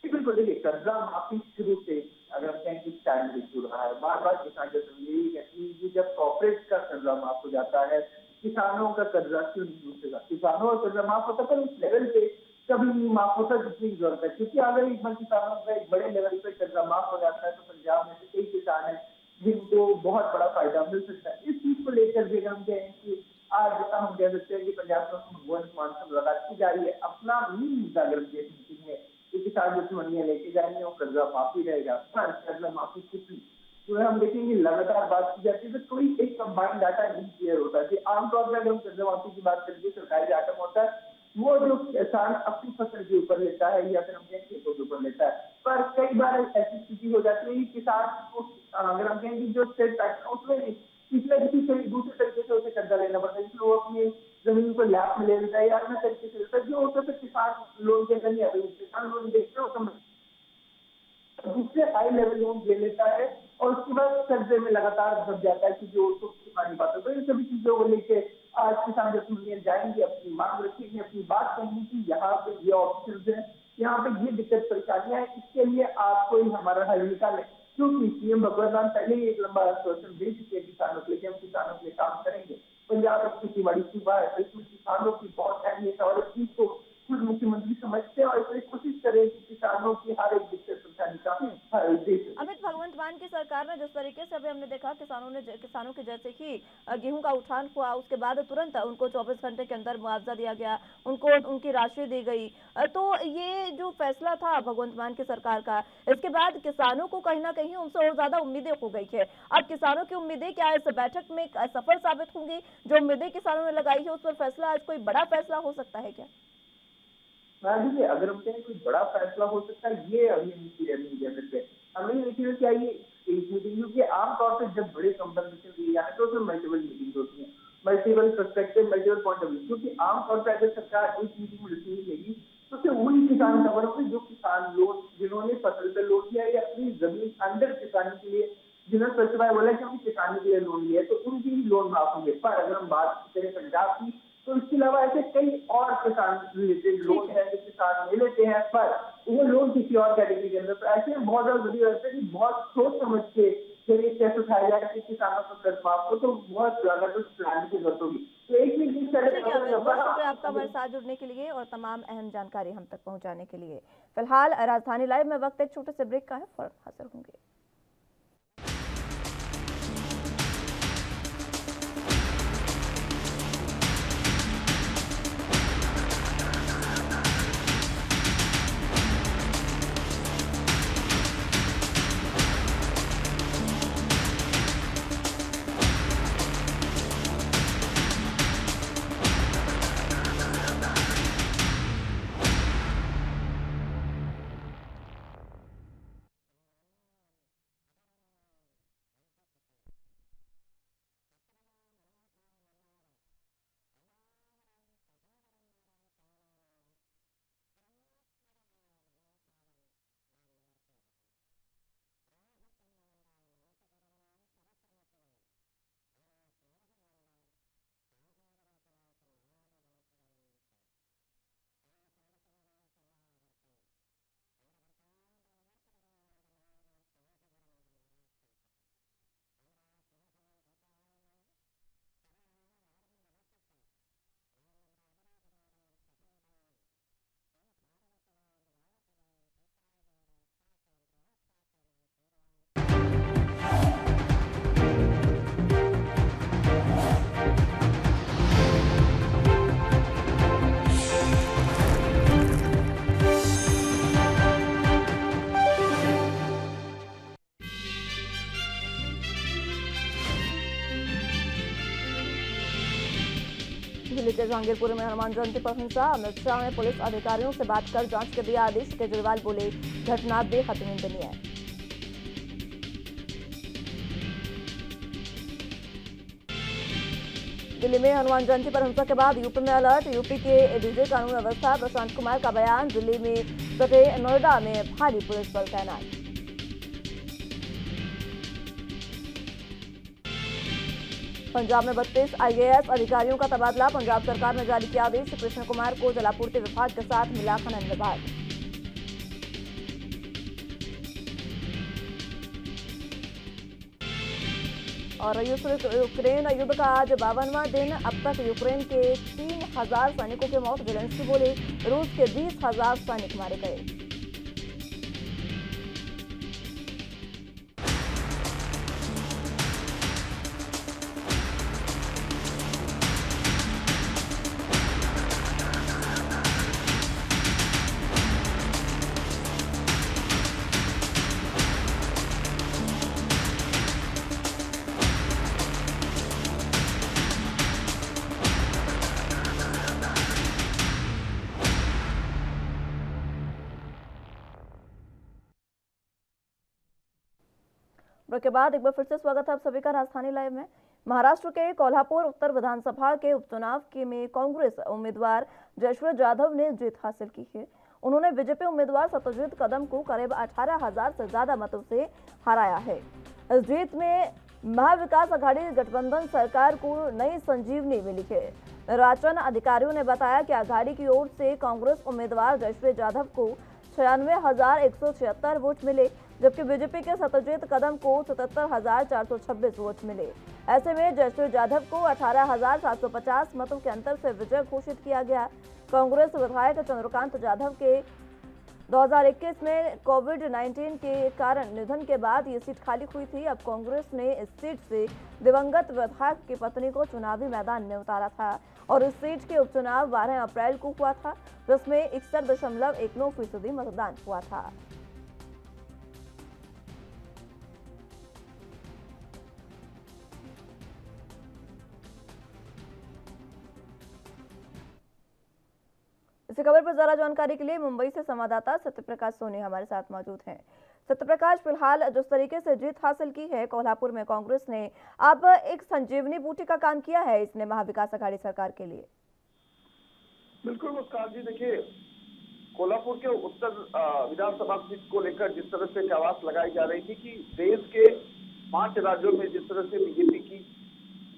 बिल्कुल, देखिए कर्जा माफी शुरू से अगर कहें कि स्टैंड इशू रहा है, बार बार किसान यही कहती है कि जब कॉर्पोरेट का कर्जा माफ हो जाता है, किसानों का कर्जा क्यों नहीं उठेगा। किसानों का कर्जा माफ होता है पर उस लेवल पे कभी नहीं माफ होता जितनी जरूरत है, क्योंकि अगर एक बार किसानों का एक बड़े लेवल पे कर्जा माफ हो जाता है तो पंजाब में से कई किसान है जिनको बहुत बड़ा फायदा मिल सकता है। इस चीज को लेकर भी हम कहें कि आज हम कह सकते हैं कि पंजाब में भगवंत मान से मुलाकात की जा रही है। अपना मुद्दा अगर मीटिंग में किसान जत्थेबंदियां लेके जाएंगे और कर्जा माफी रहेगा, कर्जा माफी कितनी जो है हम देखेंगे लगातार बात की जाती है, तो कोई एक कंबाइंड डाटा नहीं क्लियर होता है। आमतौर पर अगर हम कर्जा माफी की बात करेंगे, सरकारी डाटा होता है वो जो किसान अपनी फसल के ऊपर लेता है या फिर हम खेतों के ऊपर लेता है, पर कई बार ऐसी स्थिति हो जाती है कि किसान को अगर हम कहेंगे जो स्टेट टैक्स उसमें पिछले किसी दूसरे तरीके से उसे कर्जा लेना पड़ता है, इसलिए वो अपनी जमीन को लैप में ले लेता है या अन्य तरीके से लेता है, जो होता है किसान लोन के अंदर नहीं आता। किसान लोन देखते हो दूसरे हाई लेवल लोन ले लेता है और उसके बाद कर्जे में लगातार फंस जाता है कि जो उसको चुका नहीं पाता। तो इन सभी चीजों को लेके आज किसान जत्थेबंदियां जाएंगे, अपनी मांग रखेंगे, अपनी बात कहेंगे कि यहाँ पे ये ऑप्शन है, यहाँ पे ये दिक्कत परेशानियां है, इसके लिए आपको ही हमारा हल निकाले। क्योंकि सीएम भगवंत मान पहले ही एक लंबा आश्वासन दे चुके हैं किसानों के लिए, हम किसानों के लिए काम करेंगे। पंजाब एक खेती बाड़ी सूबा है, इसमें किसानों की बहुत अहमियत है और इस चीज को खुद मुख्यमंत्री समझते हैं और इसलिए कोशिश करें कि किसानों की हर एक दिक्कत परेशानी का हल दे सके। अमित, भगवंत मान की सरकार ने जिस तरीके से अभी हमने देखा किसानों के जैसे ही गेहूं का उठान हुआ उसके बाद तुरंत उनको 24 घंटे के अंदर मुआवजा दिया गया, उनको उनकी राशि दी गई। तो ये जो फैसला था भगवंत मान की सरकार का, इसके बाद किसानों को कहीं ना कहीं उनसे और ज्यादा उम्मीदें हो गई है। अब किसानों की उम्मीदें क्या इस बैठक में सफल साबित होंगी? जो उम्मीदें किसानों ने लगाई है उस पर फैसला, आज कोई बड़ा फैसला हो सकता है क्या? देखिए, अगर हम कहें कोई बड़ा फैसला हो सकता है, ये अभी हम क्लियर नहीं कह सकते। हमें ये क्लियर चाहिए एक मीटिंग, क्योंकि आमतौर पर जब बड़े कंपनसेशन दिए जाते हैं तो उसमें मल्टीपल मीटिंग होती है, multiple perspective, multiple point of view. क्योंकि आमतौर पर अगर सरकार एक मीटिंग में डिसीजन लेगी तो सिर्फ वही किसान कवर होंगे जो किसान लोन, जिन्होंने फसल पे लोन लिया या अपनी जमीन अंडर किसानी के लिए जिन्होंने स्पेसिफाई बोला कि हमने किसानी के लिए लोन लिया है, तो उनकी ही लोन माफ होंगे। पर अगर हम बात करें पंजाब की, तो इसके अलावा ऐसे कई और किसान रिलेटेड लोन है जो किसान ले लेते हैं, पर वो लोन किसी और कैटेगरी के अंदर। तो ऐसे में बहुत ज्यादा जरूरी रहता है कि बहुत सोच समझ के फिर एक कैसे उठाया जाए कि किसानों को कर्ज माफ हो, तो बहुत ज्यादा कुछ प्लान की जरूरत होगी। तो एक बहुत शुक्रिया आपका हमारे साथ जुड़ने के लिए और तमाम अहम जानकारी हम तक पहुंचाने के लिए। फिलहाल राजधानी लाइव में वक्त एक छोटे से ब्रेक का है, फौरन हाजिर होंगे। दिल्ली के जहांगीरपुर में हनुमान जयंती पर हिंसा, अमित शाह ने पुलिस अधिकारियों से बात कर जांच के दिया आदेश। केजरीवाल बोले घटना बेहद निंदनीय है। दिल्ली में हनुमान जयंती पर हिंसा के बाद यूपी में अलर्ट, यूपी के डीजी कानून व्यवस्था प्रशांत कुमार का बयान। दिल्ली में सटे नोएडा में भारी पुलिस बल तैनात। पंजाब में 32 IAS अधिकारियों का तबादला, पंजाब सरकार ने जारी किया आदेश। कृष्ण कुमार को जलापूर्ति विभाग के साथ मिला खनन विभाग। और यूक्रेन युद्ध का आज 52वां दिन, अब तक यूक्रेन के 3000 सैनिकों की मौत। जेलेंस्की बोले रूस के 20,000 सैनिक मारे गए। ब्रेक के बाद एक बार फिर से स्वागत है आप सभी का राजधानी लाइव में। महाराष्ट्र के कोल्हापुर उत्तर विधानसभा के उपचुनाव के में कांग्रेस उम्मीदवार जयश्री जाधव ने जीत हासिल की है। उन्होंने बीजेपी उम्मीदवार सत्यजीत कदम को करीब 18,000 से ज्यादा मतों से हराया है। इस जीत में महाविकास आघाड़ी गठबंधन सरकार को नई संजीवनी मिली है। निर्वाचन अधिकारियों ने बताया कि आघाड़ी की ओर से कांग्रेस उम्मीदवार जयश्री जाधव को 96,176 वोट मिले। जबकि बीजेपी के सत्यजीत कदम को 77,426 वोट मिले। ऐसे में जयश्री यादव को 18,750 मतों के अंतर से विजय घोषित किया गया। कांग्रेस विधायक चंद्रकांत यादव के 2021 में कोविड-19 के कारण निधन के बाद ये सीट खाली हुई थी। अब कांग्रेस ने इस सीट से दिवंगत विधायक की पत्नी को चुनावी मैदान में उतारा था और इस सीट के उपचुनाव 12 अप्रैल को हुआ था, जिसमें 61.19% मतदान हुआ था। इसी खबर पर ज्यादा जानकारी के लिए मुंबई से संवाददाता सत्यप्रकाश सोनी हमारे साथ मौजूद हैं। सत्यप्रकाश, फिलहाल जिस तरीके से जीत हासिल की है कोल्हापुर में कांग्रेस ने, अब एक संजीवनी बूटी का काम किया है इसने महाविकास अघाड़ी सरकार के लिए। बिल्कुल मुस्कान जी, देखिए कोल्हापुर के उत्तर विधानसभा सीट को लेकर जिस तरह से आवाज लगाई जा रही थी कि देश के 5 राज्यों में जिस तरह से बीजेपी की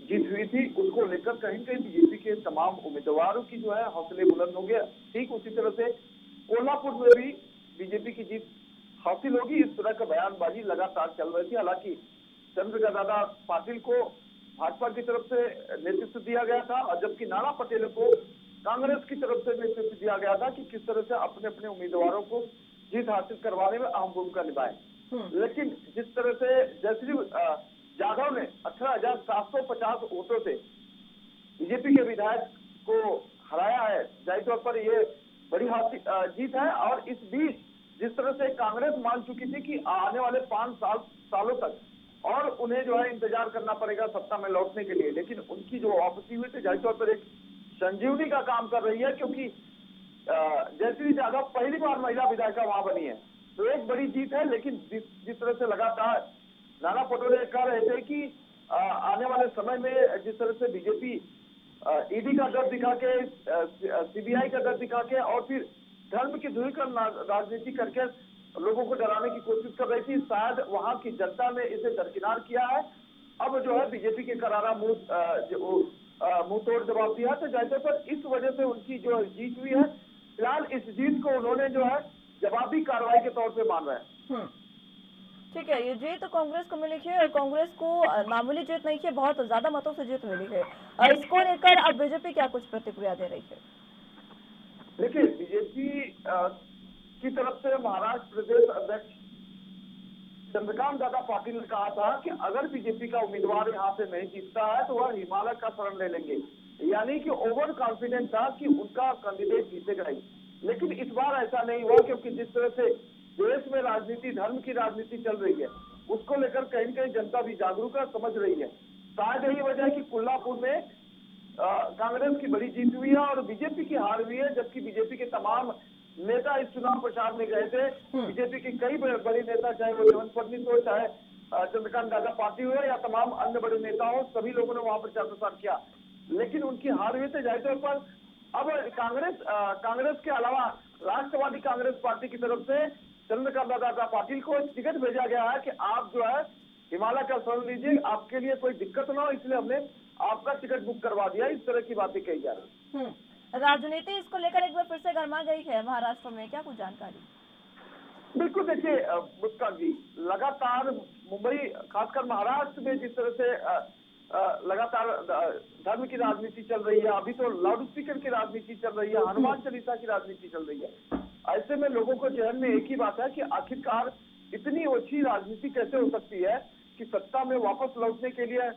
जीत हुई थी, उसको लेकर कहीं न कहीं बीजेपी के तमाम उम्मीदवारों की जो है हौसले बुलंद हो गया। ठीक उसी तरह से कोल्हापुर में भी बीजेपी की जीत हासिल होगी, इस तरह का बयानबाजी लगातार चल रही थी। हालांकि चंद्रकांत पाटिल को भाजपा की तरफ से नेतृत्व दिया गया था और जबकि नाना पटेल को कांग्रेस की तरफ से नेतृत्व दिया गया था कि किस तरह से अपने अपने उम्मीदवारों को जीत हासिल करवाने में अहम भूमिका निभाए। लेकिन जिस तरह से जयश्री यादव ने 18,750 वोटों से बीजेपी के विधायक को हराया है, जाहिर तौर पर ये बड़ी जीत है। और इस बीच जिस तरह से कांग्रेस मान चुकी थी कि आने वाले 5 सालों तक और उन्हें जो है इंतजार करना पड़ेगा सत्ता में लौटने के लिए, लेकिन उनकी जो वापसी हुई थी जाहिर तौर पर एक संजीवनी का काम कर रही है, क्योंकि जयश्री यादव पहली बार महिला विधायिका वहां बनी है, तो एक बड़ी जीत है। लेकिन जिस तरह से लगातार नाना पटोले कह रहे थे कि आने वाले समय में जिस तरह से बीजेपी ईडी का डर दिखा के, सीबीआई का डर दिखा के और फिर धर्म की ध्रुवीकरण राजनीति करके लोगों को डराने की कोशिश कर रही थी, शायद वहां की जनता ने इसे दरकिनार किया है। अब जो है बीजेपी के करारा मुंह तोड़ जवाब दिया, तो जाहिर पर इस वजह से उनकी जो जीत हुई है, फिलहाल इस जीत को उन्होंने जो है जवाबी कार्रवाई के तौर पे मान रहे हैं। ठीक है, ये जीत तो कांग्रेस को मिली है और कांग्रेस को मामूली जीत नहीं है, बहुत ज्यादा मतों से जीत मिली है। इसको लेकर अब बीजेपी क्या कुछ प्रतिक्रिया दे रही है? देखिए, बीजेपी की तरफ से महाराष्ट्र प्रदेश अध्यक्ष चंद्रकांत पाटिल ने कहा था कि अगर बीजेपी का उम्मीदवार यहाँ से नहीं जीतता है तो वह हिमालय का शरण ले लेंगे, यानी कि ओवर कॉन्फिडेंट था कि उनका कैंडिडेट जीतेगा ही। लेकिन इस बार ऐसा नहीं हुआ, क्योंकि जिस तरह से देश में राजनीति, धर्म की राजनीति चल रही है, उसको लेकर कहीं न कहीं जनता भी जागरूक है, समझ रही है। शायद यही वजह है कि कोल्हापुर में कांग्रेस की बड़ी जीत हुई है और बीजेपी की हार हुई है, जबकि बीजेपी के तमाम नेता इस चुनाव प्रचार में गए थे। बीजेपी के कई बड़े नेता, चाहे वो देवेंद्र फडणवीस हो, चाहे चंद्रकांत पाटिल हो या तमाम अन्य बड़े नेता हो, सभी लोगों ने वहां प्रचार प्रसार किया, लेकिन उनकी हार हुई थे। जाहिर तौर पर अब कांग्रेस के अलावा राष्ट्रवादी कांग्रेस पार्टी की तरफ से चंद्रकांत पाटिल को टिकट भेजा गया है कि आप जो है हिमालय का शरण लीजिए, आपके लिए कोई दिक्कत ना हो, इसलिए हमने आपका टिकट बुक करवा दिया। इस तरह की बातें कही जा रही है। राजनीति इसको लेकर एक बार फिर से गर्मा गई है महाराष्ट्र में, क्या कुछ जानकारी? बिल्कुल, देखिए मुस्कान जी, लगातार मुंबई, खासकर महाराष्ट्र में जिस तरह से लगातार धर्म की राजनीति चल रही है, अभी तो लाउड स्पीकर की राजनीति चल रही है, हनुमान चालीसा की राजनीति चल रही है। ऐसे में लोगों को जहन में एक ही बात है कि आखिरकार इतनी ओछी राजनीति कैसे हो सकती है कि सत्ता में वापस लौटने के लिए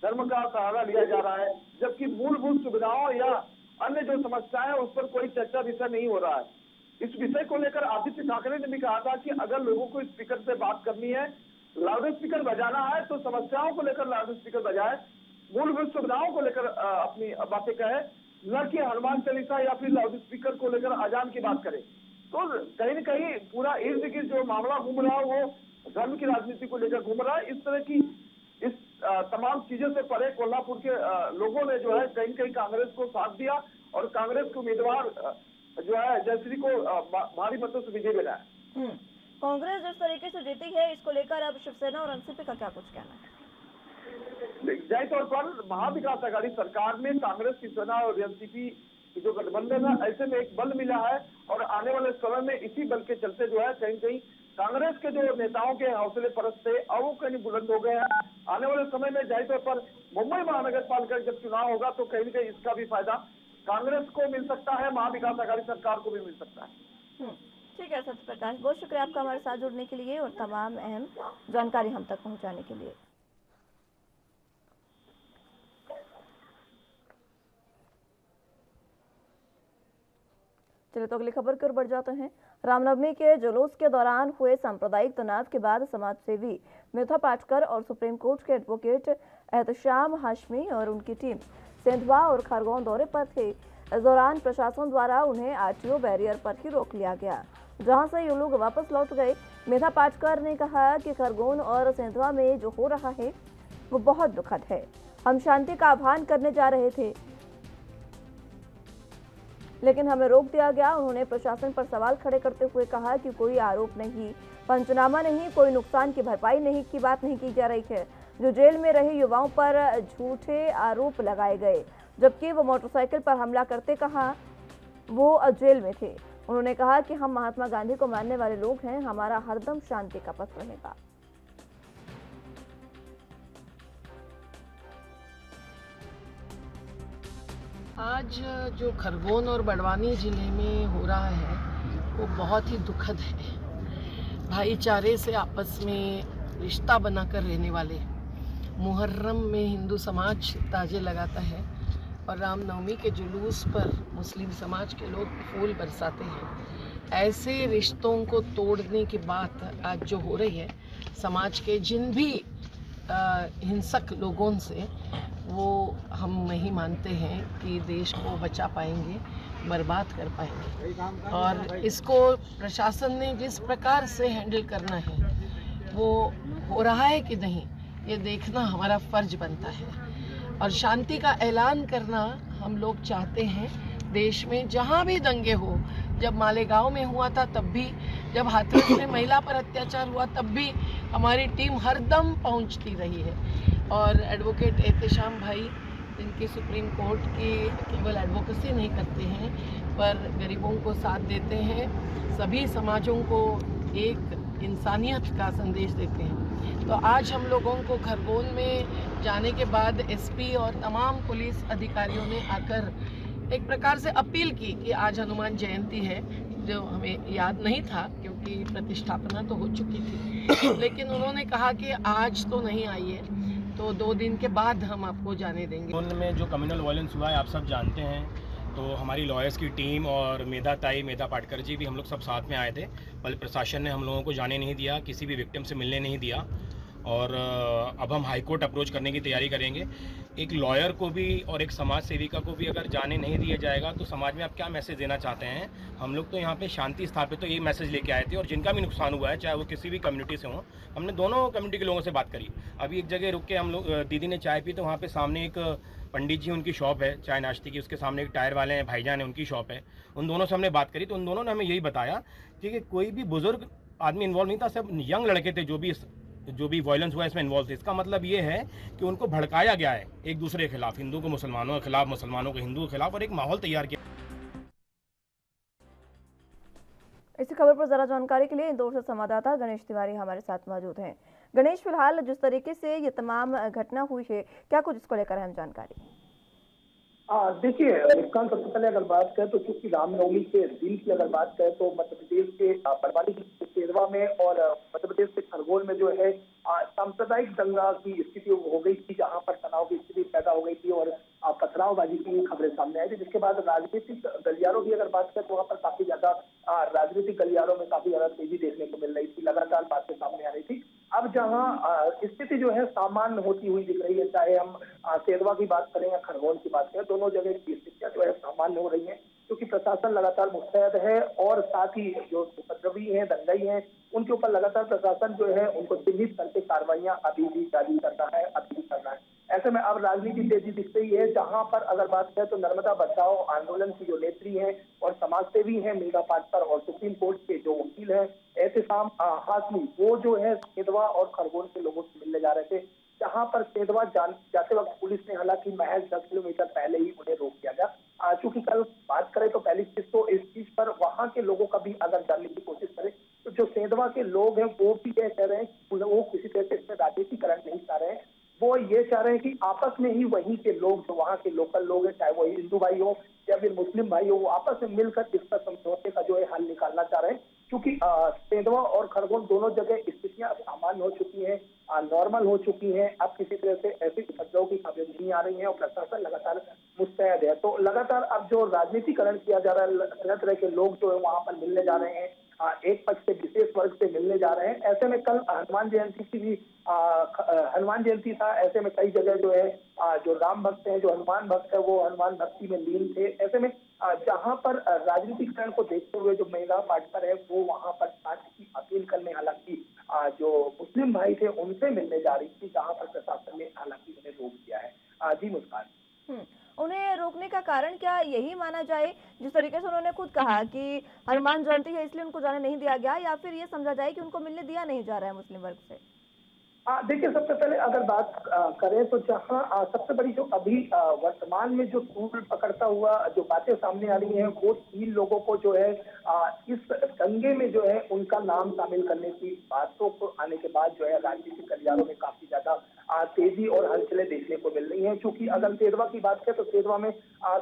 धर्म का सहारा लिया जा रहा है, जबकि मूलभूत सुविधाओं या अन्य जो समस्याएं हैं उस पर कोई चर्चा विषय नहीं हो रहा है। इस विषय को लेकर आदित्य ठाकरे ने भी कहा था कि अगर लोगों को स्पीकर से बात करनी है, लाउड स्पीकर बजाना है, तो समस्याओं को लेकर लाउड स्पीकर बजाए, मूलभूत सुविधाओं को लेकर अपनी बातें कहे, न कि हनुमान चालीसा या फिर लाउड स्पीकर को लेकर अजान की बात करे। तो कहीं न कहीं पूरा इर्द गिर्द जो मामला घूम रहा है वो धर्म की राजनीति को लेकर घूम रहा है। इस तरह की इस तमाम चीजों से परे कोल्हापुर के लोगों ने जो है कहीं न कहीं कांग्रेस को साथ दिया और कांग्रेस के उम्मीदवार जो है जयश्री को भारी मतों से विजय बनाया। कांग्रेस जिस तरीके से जीती है, इसको लेकर अब शिवसेना और एनसीपी का क्या कुछ कहना है? जाहिर तौर पर महाविकास अघाड़ी सरकार में कांग्रेस, शिवसेना और एनसीपी की जो गठबंधन है, ऐसे में एक बल मिला है और आने वाले समय में इसी बल के चलते जो है कहीं कहीं कांग्रेस के जो नेताओं के हौसले परस्त थे अब वो कहीं बुलंद हो गए हैं। आने वाले समय में जाहिर तौर पर मुंबई महानगर पालिका जब चुनाव होगा तो कहीं न कहीं इसका भी फायदा कांग्रेस को मिल सकता है, महाविकास आघाड़ी सरकार को भी मिल सकता है। ठीक है सत्य प्रकाश, बहुत शुक्रिया आपका हमारे साथ जुड़ने के लिए और तमाम अहम जानकारी हम तक पहुंचाने के लिए। चलिए तो अगली खबर की ओर बढ़ जाते हैं। रामनवमी के जुलूस के दौरान हुए सांप्रदायिक तनाव के बाद समाजसेवी मेधा पाटकर और सुप्रीम कोर्ट के एडवोकेट एहतशाम हाशमी और उनकी टीम सेंधवा और खरगोन दौरे पर थे। इस दौरान प्रशासन द्वारा उन्हें आरटीओ बैरियर पर ही रोक लिया गया, जहां से ये लोग वापस लौट गए। मेधा पाटकर ने कहा कि खरगोन और सेंधवा में जो हो रहा है वो बहुत दुखद है। हम शांति का आह्वान करने जा रहे थे लेकिन हमें रोक दिया गया। उन्होंने प्रशासन पर सवाल खड़े करते हुए कहा कि कोई आरोप नहीं, पंचनामा नहीं, कोई नुकसान की भरपाई नहीं की बात नहीं की जा रही है। जो जेल में रहे युवाओं पर झूठे आरोप लगाए गए, जबकि वो मोटरसाइकिल पर हमला करते कहा वो जेल में थे। उन्होंने कहा कि हम महात्मा गांधी को मानने वाले लोग हैं, हमारा हरदम शांति का पथ रहेगा। आज जो खरगोन और बड़वानी ज़िले में हो रहा है वो बहुत ही दुखद है। भाईचारे से आपस में रिश्ता बनाकर रहने वाले, मुहर्रम में हिंदू समाज ताजे लगाता है और रामनवमी के जुलूस पर मुस्लिम समाज के लोग फूल बरसाते हैं। ऐसे रिश्तों को तोड़ने की बात आज जो हो रही है समाज के जिन भी हिंसक लोगों से, वो हम नहीं मानते हैं कि देश को बचा पाएंगे, बर्बाद कर पाएंगे। और इसको प्रशासन ने जिस प्रकार से हैंडल करना है वो हो रहा है कि नहीं, ये देखना हमारा फर्ज बनता है। और शांति का ऐलान करना हम लोग चाहते हैं देश में, जहाँ भी दंगे हो। जब मालेगांव में हुआ था तब भी, जब हाथरस में महिला पर अत्याचार हुआ तब भी हमारी टीम हरदम पहुंचती रही है। और एडवोकेट एहतशाम भाई, जिनकी सुप्रीम कोर्ट की केवल एडवोकेसी नहीं करते हैं पर गरीबों को साथ देते हैं, सभी समाजों को एक इंसानियत का संदेश देते हैं। तो आज हम लोगों को खरगोन में जाने के बाद एसपी और तमाम पुलिस अधिकारियों ने आकर एक प्रकार से अपील की कि आज हनुमान जयंती है, जो हमें याद नहीं था क्योंकि प्रतिष्ठापना तो हो चुकी थी, लेकिन उन्होंने कहा कि आज तो नहीं आइए, तो 2 दिन के बाद हम आपको जाने देंगे। में जो कम्युनल वायलेंस हुआ है आप सब जानते हैं, तो हमारी लॉयर्स की टीम और मेधा पाटकर जी भी हम लोग सब साथ में आए थे। बल्कि प्रशासन ने हम लोगों को जाने नहीं दिया, किसी भी विक्टिम से मिलने नहीं दिया। और अब हम हाई कोर्ट अप्रोच करने की तैयारी करेंगे। एक लॉयर को भी और एक समाज सेविका को भी अगर जाने नहीं दिया जाएगा तो समाज में आप क्या मैसेज देना चाहते हैं? हम लोग तो यहाँ पे शांति स्थापित तो यही मैसेज लेके आए थे। और जिनका भी नुकसान हुआ है, चाहे वो किसी भी कम्युनिटी से हो, हमने दोनों कम्युनिटी के लोगों से बात करी। अभी एक जगह रुक के हम लोग, दीदी ने चाय पी, तो वहाँ पे सामने एक पंडित जी, उनकी शॉप है चाय नाश्ते की, उसके सामने एक टायर वाले हैं, भाईजान है, उनकी शॉप है। उन दोनों से हमने बात करी तो उन दोनों ने हमें यही बताया कि कोई भी बुजुर्ग आदमी इन्वॉल्व नहीं था, सब यंग लड़के थे जो भी वायलेंस हुआ इसमें इन्वॉल्व थे। इसका मतलब ये है कि उनको भड़काया गया है एक दूसरे के खिलाफ, हिंदू को मुसलमानों के खिलाफ, मुसलमानों को हिंदू के खिलाफ, और एक माहौल तैयार किया। इसी खबर पर जरा जानकारी के लिए इंदौर से संवाददाता गणेश तिवारी हमारे साथ मौजूद हैं। गणेश, फिलहाल जिस तरीके से ये तमाम घटना हुई है, क्या कुछ इसको लेकर अहम जानकारी? देखिए मुस्कान, सबसे पहले अगर बात करें तो चूंकि रामनवमी के दिन की अगर बात करें तो मध्य प्रदेश के बड़वानी के सेंधवा में और मध्य प्रदेश के खरगोन में जो है सांप्रदायिक दंगा की स्थिति हो गई थी, जहां पर तनाव की स्थिति पैदा हो गई थी और पथरावबाजी की खबरें सामने आई थी। जिसके बाद राजनीतिक गलियारों की अगर बात करें तो वहां पर काफी ज्यादा राजनीतिक गलियारों में काफी ज्यादा तेजी देखने को मिल रही थी, लगातार बातें सामने आ रही थी। अब जहां स्थिति जो है सामान्य होती हुई दिख रही है, चाहे हम सेंधवा की बात करें या खरगोन की बात करें, दोनों जगह की स्थितियां जो है सामान्य हो रही है, क्योंकि प्रशासन लगातार मुस्तैद है और साथ ही जो उपद्रवी हैं, दंगाई हैं, उनके ऊपर लगातार प्रशासन जो है उनको चिन्हित करके कार्रवाइयां अभी भी जारी कर रहा है, अभी भी कर रहा है। ऐसे में अब राजनीति तेजी दिख रही है, जहां पर अगर बात करें तो नर्मदा बचाओ आंदोलन की जो नेत्री है और समाजसेवी है मेधा पाटकर, और सुप्रीम कोर्ट के जो वकील है एहतशाम हाशमी, वो जो है सेंधवा और खरगोन के लोगों से मिलने जा रहे थे। जहां पर सेंधवा जाते वक्त पुलिस ने हालांकि महज 10 किलोमीटर पहले ही उन्हें रोक दिया गया। चूंकि कल बात करें तो पहली चीज तो इस चीज पर वहां के लोगों का भी अगर जानने की कोशिश करें तो जो सेंधवा के लोग हैं वो भी ये कह रहे हैं कि वो किसी तरह से इसमें राजनीतिकरण नहीं चाह रहे हैं। वो ये चाह रहे हैं कि आपस में ही वहीं के लोग, जो वहाँ के लोकल लोग हैं, चाहे वो हिंदू भाई हो या फिर मुस्लिम भाई हो, वो आपस में मिलकर इसका समझौते का जो है हल निकालना चाह रहे हैं। क्योंकि सेंधवा और खरगोन दोनों जगह स्थितियां सामान्य हो चुकी हैं, नॉर्मल हो चुकी हैं। अब किसी तरह से ऐसी उपद्रव की खबरें नहीं आ रही हैं और प्रशासन लगातार मुस्तैद है। तो लगातार अब जो राजनीतिकरण किया जा रहा है, तरह तरह के लोग जो है वहां पर मिलने जा रहे हैं, एक पक्ष से विशेष वर्ग से मिलने जा रहे हैं। ऐसे में कल हनुमान जयंती की भी हनुमान जयंती था। ऐसे में कई जगह जो है जो राम भक्त हैं, जो हनुमान भक्त है, वो हनुमान भक्ति में लीन थे। ऐसे में जहां पर राजनीतिकरण को देखते हुए जो मेधा पाटकर है वो वहां पर शांति की अपील करने, हालांकि जो मुस्लिम भाई थे उनसे मिलने जा रही थी, जहां पर प्रशासन ने हालांकि उन्हें रोक दिया है। जी मुस्कान, उन्हें रोकने का कारण क्या यही माना जाए, जिस तरीके से उन्होंने खुद कहा कि हनुमान जयंती है इसलिए उनको जाने नहीं दिया गया, या फिर ये समझा जाए कि उनको मिलने दिया नहीं जा रहा है मुस्लिम वर्ग से? देखिए, सबसे पहले अगर बात करें तो जहां सबसे बड़ी जो अभी वर्तमान में जो तूल पकड़ता हुआ जो बातें सामने आ रही हैं, वो 3 लोगों को जो है इस दंगे में जो है उनका नाम शामिल करने की बातों को आने के बाद जो है राजनीतिक गलियारों में काफी ज्यादा तेजी और हलचलें देखने को मिल रही हैं। क्योंकि अगर सेंधवा की बात करें तो सेंधवा में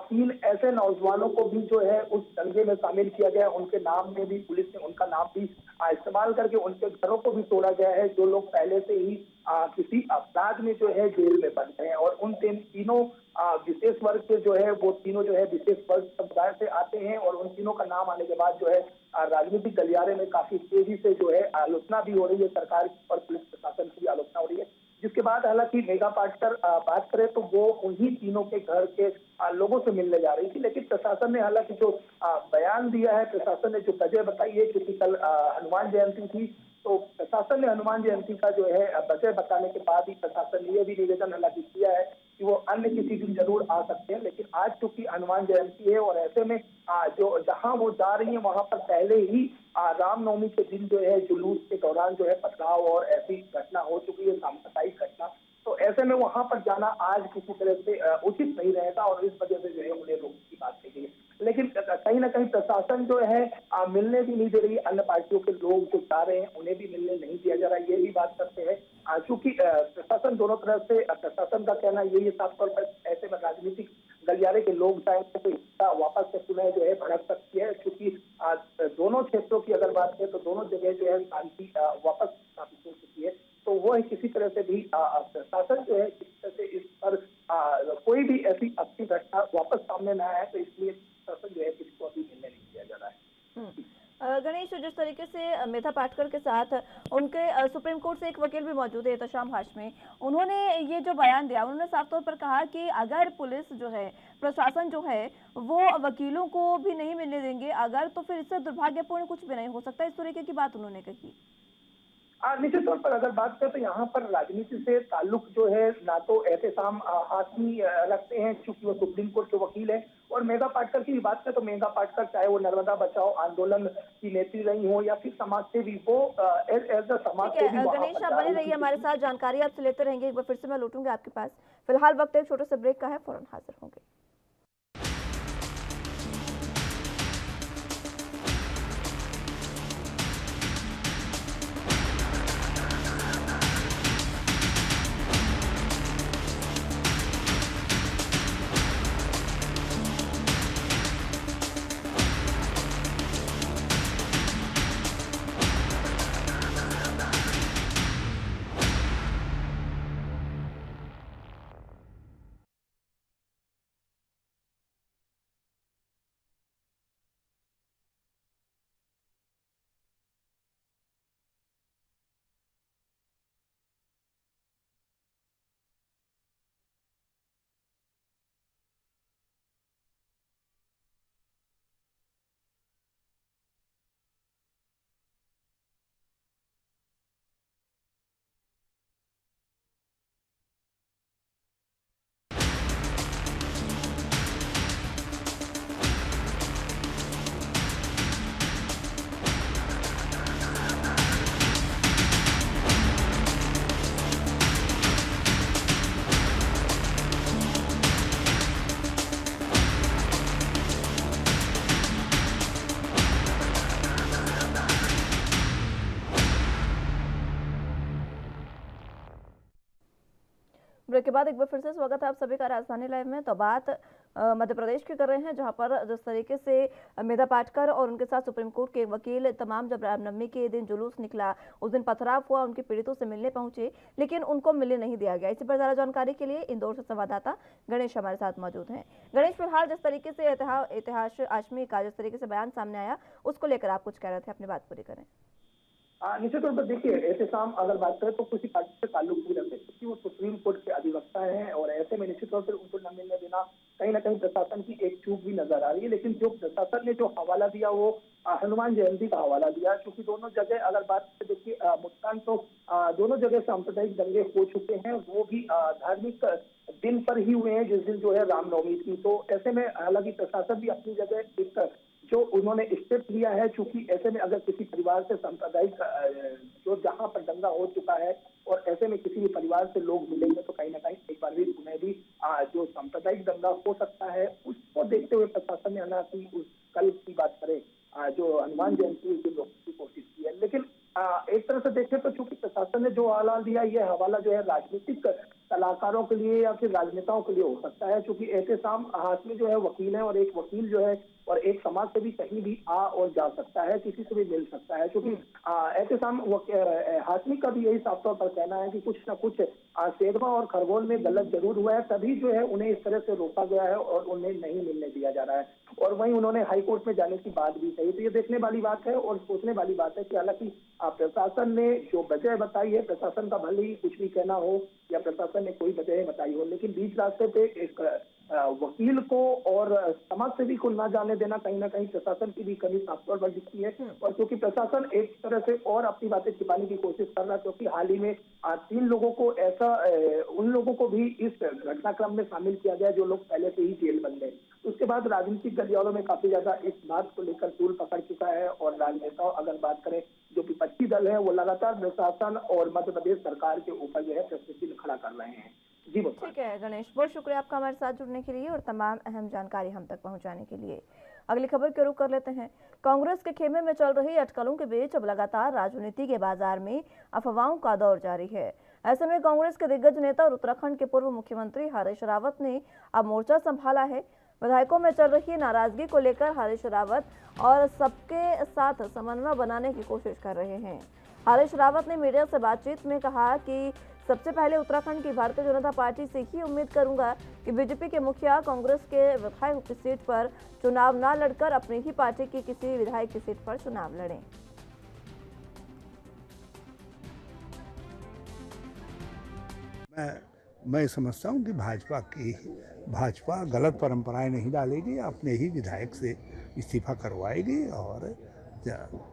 3 ऐसे नौजवानों को भी जो है उस दंगे में शामिल किया गया। उनके नाम में भी पुलिस ने उनका नाम भी इस्तेमाल करके उनके घरों को भी तोड़ा गया है, जो लोग पहले से ही किसी अपराध में जो है जेल में बंद हैं। और उन तीनों विशेष वर्ग के जो है वो तीनों जो है विशेष वर्ग समुदाय से आते हैं। और उन तीनों का नाम आने के बाद जो है राजनीतिक गलियारे में काफी तेजी से जो है आलोचना भी हो रही है, सरकार और पुलिस प्रशासन की भी आलोचना हो रही है। जिसके बाद हालांकि मेघा पाटकर बात करें तो वो उन्हीं तीनों के घर के लोगों से मिलने जा रही थी। लेकिन प्रशासन ने हालांकि जो बयान दिया है, प्रशासन ने जो वजह बताई है, क्योंकि कल हनुमान जयंती थी, तो प्रशासन ने हनुमान जयंती का जो है वजह बताने के बाद ही प्रशासन ने यह भी निवेदन हालांकि किया है कि वो अन्य किसी दिन जरूर आ सकते हैं। लेकिन आज चूंकि हनुमान जयंती है और ऐसे में जो जहां वो जा रही है वहां पर पहले ही रामनवमी के दिन जो है जुलूस के दौरान जो है पथराव और ऐसी घटना हो चुकी है, सांप्रदायिक घटना। तो ऐसे में वहां पर जाना आज किसी तरह से उचित नहीं रहेगा और इस वजह से जो है उन्हें रोकने की बात कही है। लेकिन कहीं ना कहीं प्रशासन जो है मिलने भी नहीं दे रही। अन्य पार्टियों के लोग जो जा रहे हैं उन्हें भी मिलने नहीं दिया जा रहा है, ये भी बात करते हैं। चूंकि प्रशासन दोनों तरफ से, प्रशासन का कहना यही है साफ तौर पर ऐसे में राजनीतिक गलियारे के लोग जाएंगे तो इसका वापस से पुनः जो है भड़क सकती है। क्योंकि दोनों क्षेत्रों की अगर बात करें तो दोनों जगह जो है शांति वापस स्थापित हो चुकी है। तो वो किसी तरह से भी प्रशासन जो है इस तरह से इस पर कोई भी ऐसी अच्छी घटना वापस सामने न आए, तो इसलिए प्रशासन जो है किसी को अभी मिलने नहीं दिया जा रहा है। गणेश, जिस तरीके से मेधा पाटकर के साथ उनके सुप्रीम कोर्ट से एक वकील भी मौजूद है, एहतशाम हाशमी, उन्होंने ये जो बयान दिया, उन्होंने साफ तौर पर कहा कि अगर पुलिस जो है, प्रशासन जो है, वो वकीलों को भी नहीं मिलने देंगे अगर, तो फिर इससे दुर्भाग्यपूर्ण कुछ भी नहीं हो सकता। इस तरीके की बात उन्होंने कही। निश्चित तौर पर अगर बात करें तो यहाँ पर राजनीति से ताल्लुक जो है ना तो एहतशाम हाशमी रखते हैं, चूंकि वो सुप्रीम कोर्ट के वकील है। और मेधा पाटकर की बात करें तो मेधा पाटकर चाहे वो नर्मदा बचाओ आंदोलन की नेत्री रही हो या फिर समाज सेवी, वो एज अ समाज सेवी। गणेश, आप बने रहिए हमारे साथ, जानकारी आपसे लेते रहेंगे। एक बार फिर से मैं लौटूंगी आपके पास। फिलहाल वक्त एक छोटे से ब्रेक का है, फौरन हाजिर होंगे। ब्रेक के बाद एक बार फिर से स्वागत है आप सभी का राजधानी लाइव में। तो बात मध्य प्रदेश की कर रहे हैं, जहां पर जिस तरीके से मेधा पाटकर और उनके साथ सुप्रीम कोर्ट के वकील तमाम जब रामनवमी के दिन जुलूस निकला, उस दिन पथराव हुआ, उनके पीड़ितों से मिलने पहुंचे, लेकिन उनको मिलने नहीं दिया गया। इसी पर ज्यादा जानकारी के लिए इंदौर से संवाददाता गणेश हमारे साथ मौजूद हैं। गणेश, फिलहाल जिस तरीके से इतिहास आशमी का जिस तरीके से बयान सामने आया, उसको लेकर आप कुछ कह रहे थे, अपनी बात पूरी करें। निश्चित तौर पर देखिए, एहतेसाम अगर बात करें तो किसी पार्टी से ताल्लुक नहीं रखते, क्योंकि वो सुप्रीम कोर्ट के अधिवक्ता हैं और ऐसे में निश्चित तौर पर उनको न मिलने देना कहीं ना कहीं प्रशासन की एक चूक भी नजर आ रही है। लेकिन जो प्रशासन ने जो हवाला दिया वो हनुमान जयंती का हवाला दिया, क्योंकि दोनों जगह अगर बात करें, देखिए मुस्कान, तो दोनों जगह सांप्रदायिक दंगे हो चुके हैं, वो भी धार्मिक दिन पर ही हुए हैं, जिस दिन जो है रामनवमी थी। तो ऐसे में हालांकि प्रशासन भी अपनी जगह एक जो उन्होंने स्टेप लिया है, चूंकि ऐसे में अगर किसी परिवार से सांप्रदायिक जो जहां पर दंगा हो चुका है और ऐसे में किसी भी परिवार से लोग मिलेंगे तो कहीं ना कहीं एक बार भी उन्हें भी जो सांप्रदायिक दंगा हो सकता है, उसको देखते हुए प्रशासन ने हालांकि उस कल की बात करें जो हनुमान जयंती के रोकने की कोशिश की है। लेकिन एक तरह से देखें तो चूंकि प्रशासन ने जो हवाला दिया, ये हवाला जो है राजनीतिक कलाकारों के लिए या फिर राजनेताओं के लिए हो सकता है, क्योंकि एहतेसाम हाशमी जो है वकील है और एक वकील जो है और एक समाज से भी कहीं भी आ और जा सकता है, किसी से भी मिल सकता है। क्योंकि एहतेसाम हाशमी का भी यही साफ तौर पर कहना है कि कुछ न कुछ सेडमा और खरगोन में गलत जरूर हुआ है, तभी जो है उन्हें इस तरह से रोका गया है और उन्हें नहीं मिलने दिया जा रहा है। और वहीं उन्होंने हाईकोर्ट में जाने की बात भी कही। तो ये देखने वाली बात है और सोचने वाली बात है कि हालांकि प्रशासन ने जो वजह बताई है, प्रशासन का भले ही कुछ भी कहना हो या प्रशासन ने कोई वजह बताई हो, लेकिन बीच रास्ते पे एक वकील को और समाजसेवी को ना जाने देना कहीं ना कहीं प्रशासन की भी कमी साफ तौर पर दिखती है। और क्योंकि प्रशासन एक तरह से और अपनी बातें छिपाने की कोशिश कर रहा है, क्योंकि हाल ही में 3 लोगों को ऐसा उन लोगों को भी इस घटनाक्रम में शामिल किया गया जो लोग पहले से ही जेल बंद है। उसके बाद राजनीतिक गलियारों में काफी ज्यादा इस बात को लेकर तूल पकड़ चुका है और राजनेताओं अगर बात करें जो विपक्षी दल है वो लगातार प्रशासन और मध्य प्रदेश सरकार के ऊपर जो है प्रश्न चिन्ह खड़ा कर रहे हैं। जी ठीक है गणेश, बहुत शुक्रिया आपका हमारे साथ जुड़ने के लिए और तमाम अहम जानकारी हम तक पहुंचाने के लिए। अगली खबर की रुख कर लेते हैं। कांग्रेस के खेमे में चल रही अटकलों के बीच अब लगातार राजनीति के बाजार में अफवाहों का दौर जारी है। ऐसे में कांग्रेस के दिग्गज नेता और उत्तराखंड के पूर्व मुख्यमंत्री हरीश रावत ने अब मोर्चा संभाला है। विधायकों में चल रही नाराजगी को लेकर हरीश रावत और सबके साथ समन्वय बनाने की कोशिश कर रहे हैं। हरीश रावत ने मीडिया से बातचीत में कहा कि सबसे पहले उत्तराखंड की भारतीय जनता पार्टी से ही उम्मीद करूंगा कि बीजेपी के मुखिया कांग्रेस के विधायक की सीट पर चुनाव न लड़कर अपनी ही पार्टी की किसी विधायक की सीट पर चुनाव लड़ें। मैं समझता हूं कि भाजपा गलत परंपराएं नहीं डालेगी, अपने ही विधायक से इस्तीफा करवाएगी और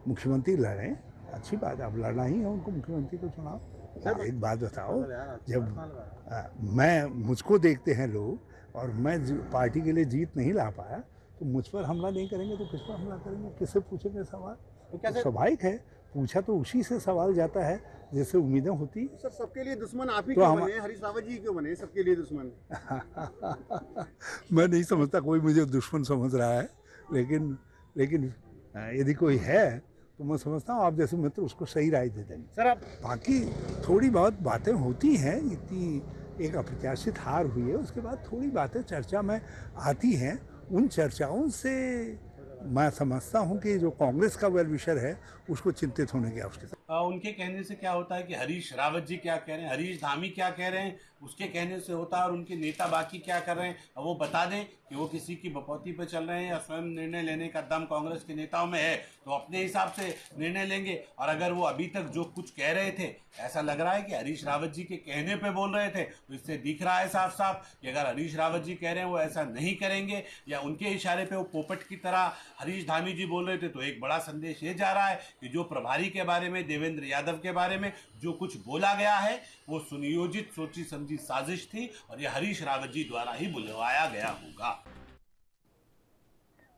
मुख्यमंत्री लड़ें। अच्छी बात है, अब लड़ना ही है उनको मुख्यमंत्री को चुनाव। एक बात बताओ, जब मुझको देखते हैं लोग और मैं पार्टी के लिए जीत नहीं ला पाया तो मुझ पर हमला नहीं करेंगे तो किस पर हमला करेंगे, किससे पूछेंगे सवाल? तो स्वाभाविक है, पूछा तो उसी से सवाल जाता है जैसे उम्मीदें होती। सर सबके लिए दुश्मन आप ही क्यों बने? हरीश रावत जी क्यों बने सबके लिए दुश्मन? मैं नहीं समझता कोई मुझे दुश्मन समझ रहा है, लेकिन यदि कोई है तो मैं समझता हूँ आप जैसे मित्र उसको सही राय दे देंगे। सर आप बाकी थोड़ी बहुत बातें होती हैं, इतनी एक अप्रत्याशित हार हुई है, उसके बाद थोड़ी बातें चर्चा में आती हैं। उन चर्चाओं से मैं समझता हूं कि जो कांग्रेस का वेल विशर है उसको चिंतित होने की आवश्यकता। उनके कहने से क्या होता है कि हरीश रावत जी क्या कह रहे हैं, हरीश धामी क्या कह रहे हैं, उसके कहने से होता है और उनके नेता बाकी क्या कर रहे हैं वो बता दें कि वो किसी की बपौती पर चल रहे हैं या स्वयं निर्णय लेने का दम कांग्रेस के नेताओं में है तो अपने हिसाब से निर्णय लेंगे। और अगर वो अभी तक जो कुछ कह रहे थे ऐसा लग रहा है कि हरीश रावत जी के कहने पे बोल रहे थे, तो इससे दिख रहा है साफ साफ कि अगर हरीश रावत जी कह रहे हैं वो ऐसा नहीं करेंगे या उनके इशारे पे वो पोपट की तरह हरीश धामी जी बोल रहे थे, तो एक बड़ा संदेश ये जा रहा है कि जो प्रभारी के बारे में, देवेंद्र यादव के बारे में जो कुछ बोला गया है वो सुनियोजित सोची समझी साजिश थी और ये हरीश रावत जी द्वारा ही बुलवाया गया होगा।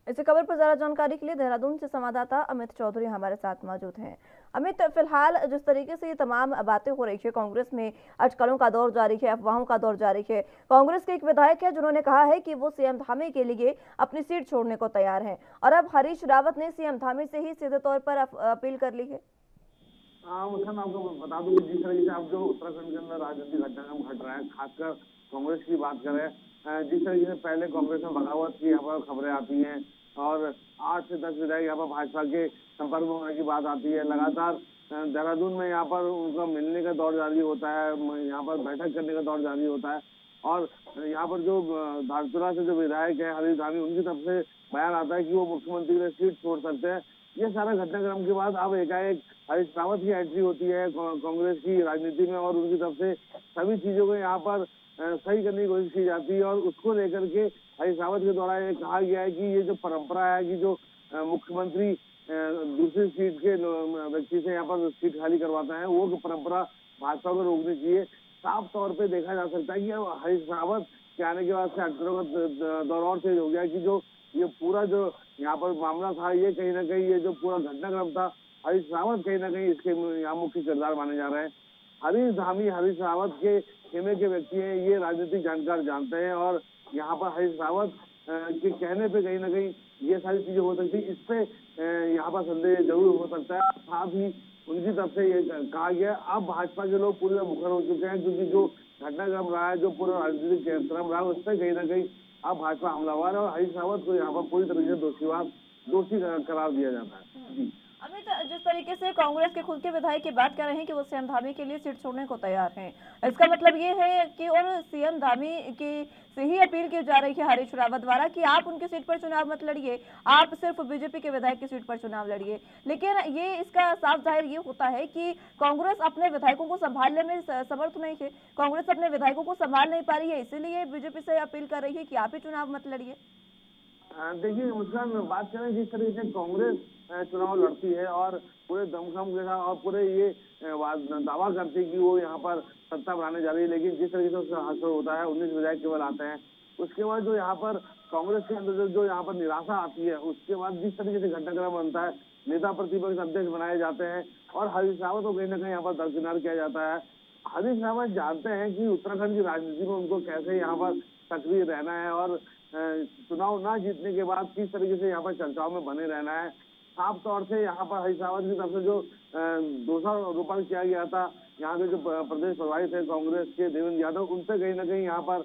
इस खबर पर ज्यादा जानकारी के लिए देहरादून से संवाददाता अमित चौधरी हमारे साथ मौजूद हैं। अमित, फिलहाल जिस तरीके से ये तमाम बातें हो रही है, कांग्रेस में अटकलों का दौर जारी है, अफवाहों का दौर जारी है। कांग्रेस के एक विधायक है जिन्होंने कहा है कि वो सीएम धामी के लिए अपनी सीट छोड़ने को तैयार हैं और अब हरीश रावत ने सीएम धामी से ही सीधे तौर पर अपील कर ली है। मुस्कान, आपको बता दूं कि जिस तरीके से आप जो उत्तराखंड के अंदर राजनीतिक घटनाक्रम घट रहा है, खासकर कांग्रेस की बात करें, जिस तरीके से पहले कांग्रेस में बगावत की यहाँ पर खबरें आती हैं और 8 से 10 विधायक यहाँ पर भाजपा के संपर्क में होने की बात आती है, लगातार देहरादून में यहाँ पर उनका मिलने का दौर जारी होता है, यहाँ पर बैठक करने का दौर जारी होता है और यहाँ पर जो धारचूला से जो विधायक है हरीश धामी, उनकी तरफ से बयान आता है कि वो मुख्यमंत्री के लिए सीट छोड़ सकते हैं। ये सारा घटनाक्रम के बाद अब एकाएक हरीश रावत की एंट्री होती है कांग्रेस की राजनीति में और उनकी तरफ से सभी चीजों को यहाँ पर सही करने की कोशिश की जाती है और उसको लेकर के हरीश रावत के द्वारा ये कहा गया है कि ये जो परंपरा है कि जो मुख्यमंत्री दूसरी सीट के व्यक्ति से यहाँ पर सीट खाली करवाता है, वो परंपरा भाजपा को रोकनी चाहिए। साफ तौर पे देखा जा सकता है कि हरीश रावत के आने के बाद से एक्टरों का दौर और तेज हो गया कि जो ये पूरा जो यहाँ पर मामला था, ये कहीं ना कहीं ये जो पूरा घटनाक्रम था, हरीश रावत कहीं ना कहीं इसके यहाँ मुख्य किरदार माने जा रहे हैं। हरीश धामी हरीश रावत के खेमे के व्यक्ति हैं, ये राजनीतिक जानकार जानते हैं और यहाँ पर हरीश रावत के कहने पे कहीं ना कहीं ये सारी चीजें हो सकती है, इस पे यहाँ पर संदेह जरूर हो सकता है। साथ ही उनकी तरफ से ये कहा गया अब भाजपा के लोग पूरे मुखर हो चुके हैं क्योंकि जो घटनाक्रम रहा है, जो पूरा राजनीतिक क्रम रहा है, उससे कहीं ना कहीं अब भाजपा हमलावर है और हरीश रावत को यहाँ पर पूरी तरीके से दोषी करार दिया जाता है। जी अमित, जिस तरीके से कांग्रेस के खुद के विधायक की बात कर रहे हैं कि वो सीएम धामी के लिए सीट छोड़ने को तैयार हैं, इसका मतलब ये है कि और सीएम धामी की से ही अपील की जा रही है हरीश रावत द्वारा कि आप उनकी सीट पर चुनाव मत लड़िए, आप सिर्फ बीजेपी के विधायक की सीट पर चुनाव लड़िए। लेकिन ये इसका साफ जाहिर ये होता है कि कांग्रेस अपने विधायकों को संभालने में समर्थ नहीं है, कांग्रेस अपने विधायकों को संभाल नहीं पा रही है, इसीलिए बीजेपी से अपील कर रही है कि आप ही चुनाव मत लड़िए। देखिए मुस्कान, बात करें जिस तरीके से कांग्रेस चुनाव लड़ती है और पूरे दमखम के साथ और पूरे ये दावा करती है कि वो यहाँ पर सत्ता बनाने जा रही है, लेकिन जिस तरीके से उसका हासिल होता है 19 विधायक केवल आते हैं, उसके बाद जो यहाँ पर कांग्रेस के अंदर जो यहाँ पर निराशा आती है, उसके बाद जिस तरीके से घटनाक्रम बनता है, नेता प्रतिपक्ष अध्यक्ष बनाए जाते हैं और हरीश रावत को कहीं ना कहीं यहाँ पर दरकिनार किया जाता है। हरीश रावत जानते हैं कि उत्तराखंड की राजनीति में उनको कैसे यहाँ पर सक्रिय रहना है और चुनाव ना जीतने के बाद किस तरीके से यहाँ पर चर्चाओं में बने रहना है। साफ तौर से यहाँ पर हरीश रावत की तरफ से जो दोषारोपण किया गया था, यहाँ के जो प्रदेश प्रभारी थे कांग्रेस के देवेंद्र यादव, उनसे कहीं ना कहीं यहाँ पर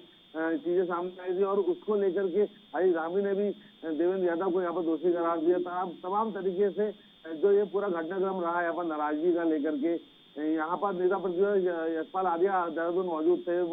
चीजें सामने आई थी और उसको लेकर के हरीश धामी ने भी देवेंद्र यादव को यहाँ पर दोषी करार दिया था। तमाम तरीके से जो ये पूरा घटनाक्रम रहा है यहाँ पर नाराजगी का लेकर के, यहाँ पर नेता प्रतिपक्ष यशपाल आर्या देहरादून मौजूद थे,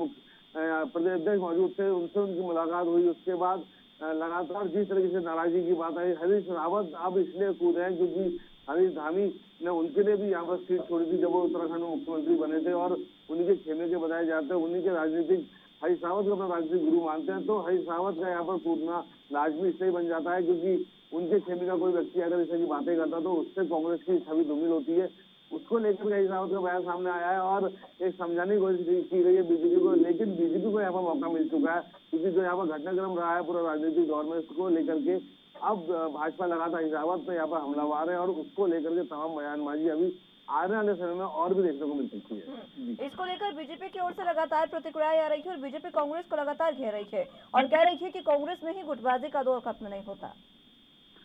प्रदेश अध्यक्ष मौजूद थे, उनसे उनकी मुलाकात हुई। उसके बाद लगातार जिस तरीके से नाराजगी की बात आई, हरीश रावत अब इसलिए कूद रहे हैं क्योंकि हरीश धामी ने उनके लिए भी यहाँ पर सीट छोड़ी थी जब वो उत्तराखंड में मुख्यमंत्री बने थे और उन्हीं के खेमे के बताए जाते हैं, उन्हीं के राजनीतिक हरीश रावत को अपना राजनीतिक गुरु मानते हैं, तो हरीश रावत का यहाँ पर कूदना लाजमी इसलिए बन जाता है क्योंकि उनके खेमे का कोई व्यक्ति अगर इस तरह की बातें करता तो उससे कांग्रेस की छवि धूमिल होती है। उसको लेकर हरीश रावत का बयान सामने आया है और एक समझाने की कोशिश की गई है बीजेपी को, लेकिन बीजेपी को यहाँ पर मौका मिल चुका है क्योंकि जो यहाँ पर घटनाक्रम रहा है पूरा राजनीतिक दौर में, उसको लेकर के अब भाजपा लगातार हरीश रावत पे यहाँ पर हमलावर है और उसको लेकर के तमाम बयानबाजी अभी आने वाले समय में और भी देखने को मिल सकती है। इसको लेकर बीजेपी की ओर से लगातार प्रतिक्रियाएं आ रही है और बीजेपी कांग्रेस को लगातार घेर रही है और कह रही है कि कांग्रेस में ही गुटबाजी का दौर खत्म नहीं होता।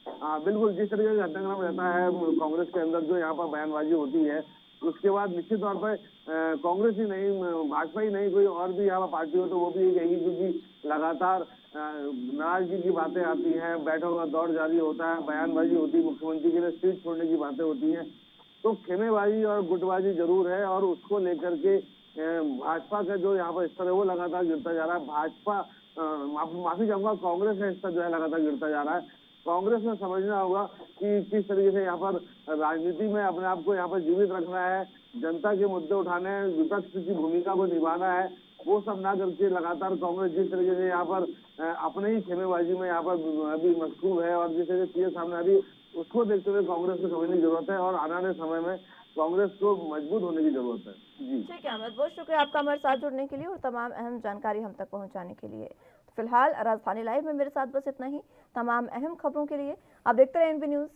हाँ बिल्कुल, जिस तरीके का घटनाक्रम रहता है कांग्रेस के अंदर जो यहाँ पर बयानबाजी होती है, उसके बाद निश्चित तौर पर कांग्रेस ही नहीं, भाजपा ही नहीं, कोई और भी यहाँ पर पार्टी हो तो वो भी यही कहेगी क्योंकि लगातार नाराजगी की बातें आती हैं, बैठकों का दौर जारी होता है, बयानबाजी होती है, मुख्यमंत्री के लिए सीट छोड़ने की बातें होती हैं, तो खेमेबाजी और गुटबाजी जरूर है और उसको लेकर के भाजपा का जो यहाँ पर स्तर है वो लगातार गिरता जा रहा है। भाजपा माफी चाहूंगा, कांग्रेस का स्तर जो है लगातार गिरता जा रहा है। कांग्रेस में समझना होगा कि किस तरीके से यहाँ पर राजनीति में अपने आप को यहाँ पर जीवित रखना है, जनता के मुद्दे उठाने हैं, विपक्ष की भूमिका को निभाना है, वो सब ना करके लगातार कांग्रेस जिस तरीके से यहाँ पर अपने ही खेमेबाजी में यहाँ पर अभी मशगूल है और जिस तरीके से चीजें सामने आ रही उसको देखते हुए कांग्रेस को समझने की जरूरत है और आने वाले समय में कांग्रेस को मजबूत होने की जरूरत है। जी ठीक है अमित, बहुत शुक्रिया आपका हमारे साथ जुड़ने के लिए और तमाम अहम जानकारी हम तक पहुंचाने के लिए। फिलहाल राजधानी लाइव में मेरे साथ बस इतना ही। तमाम अहम खबरों के लिए आप देखते रहें एनबी न्यूज़।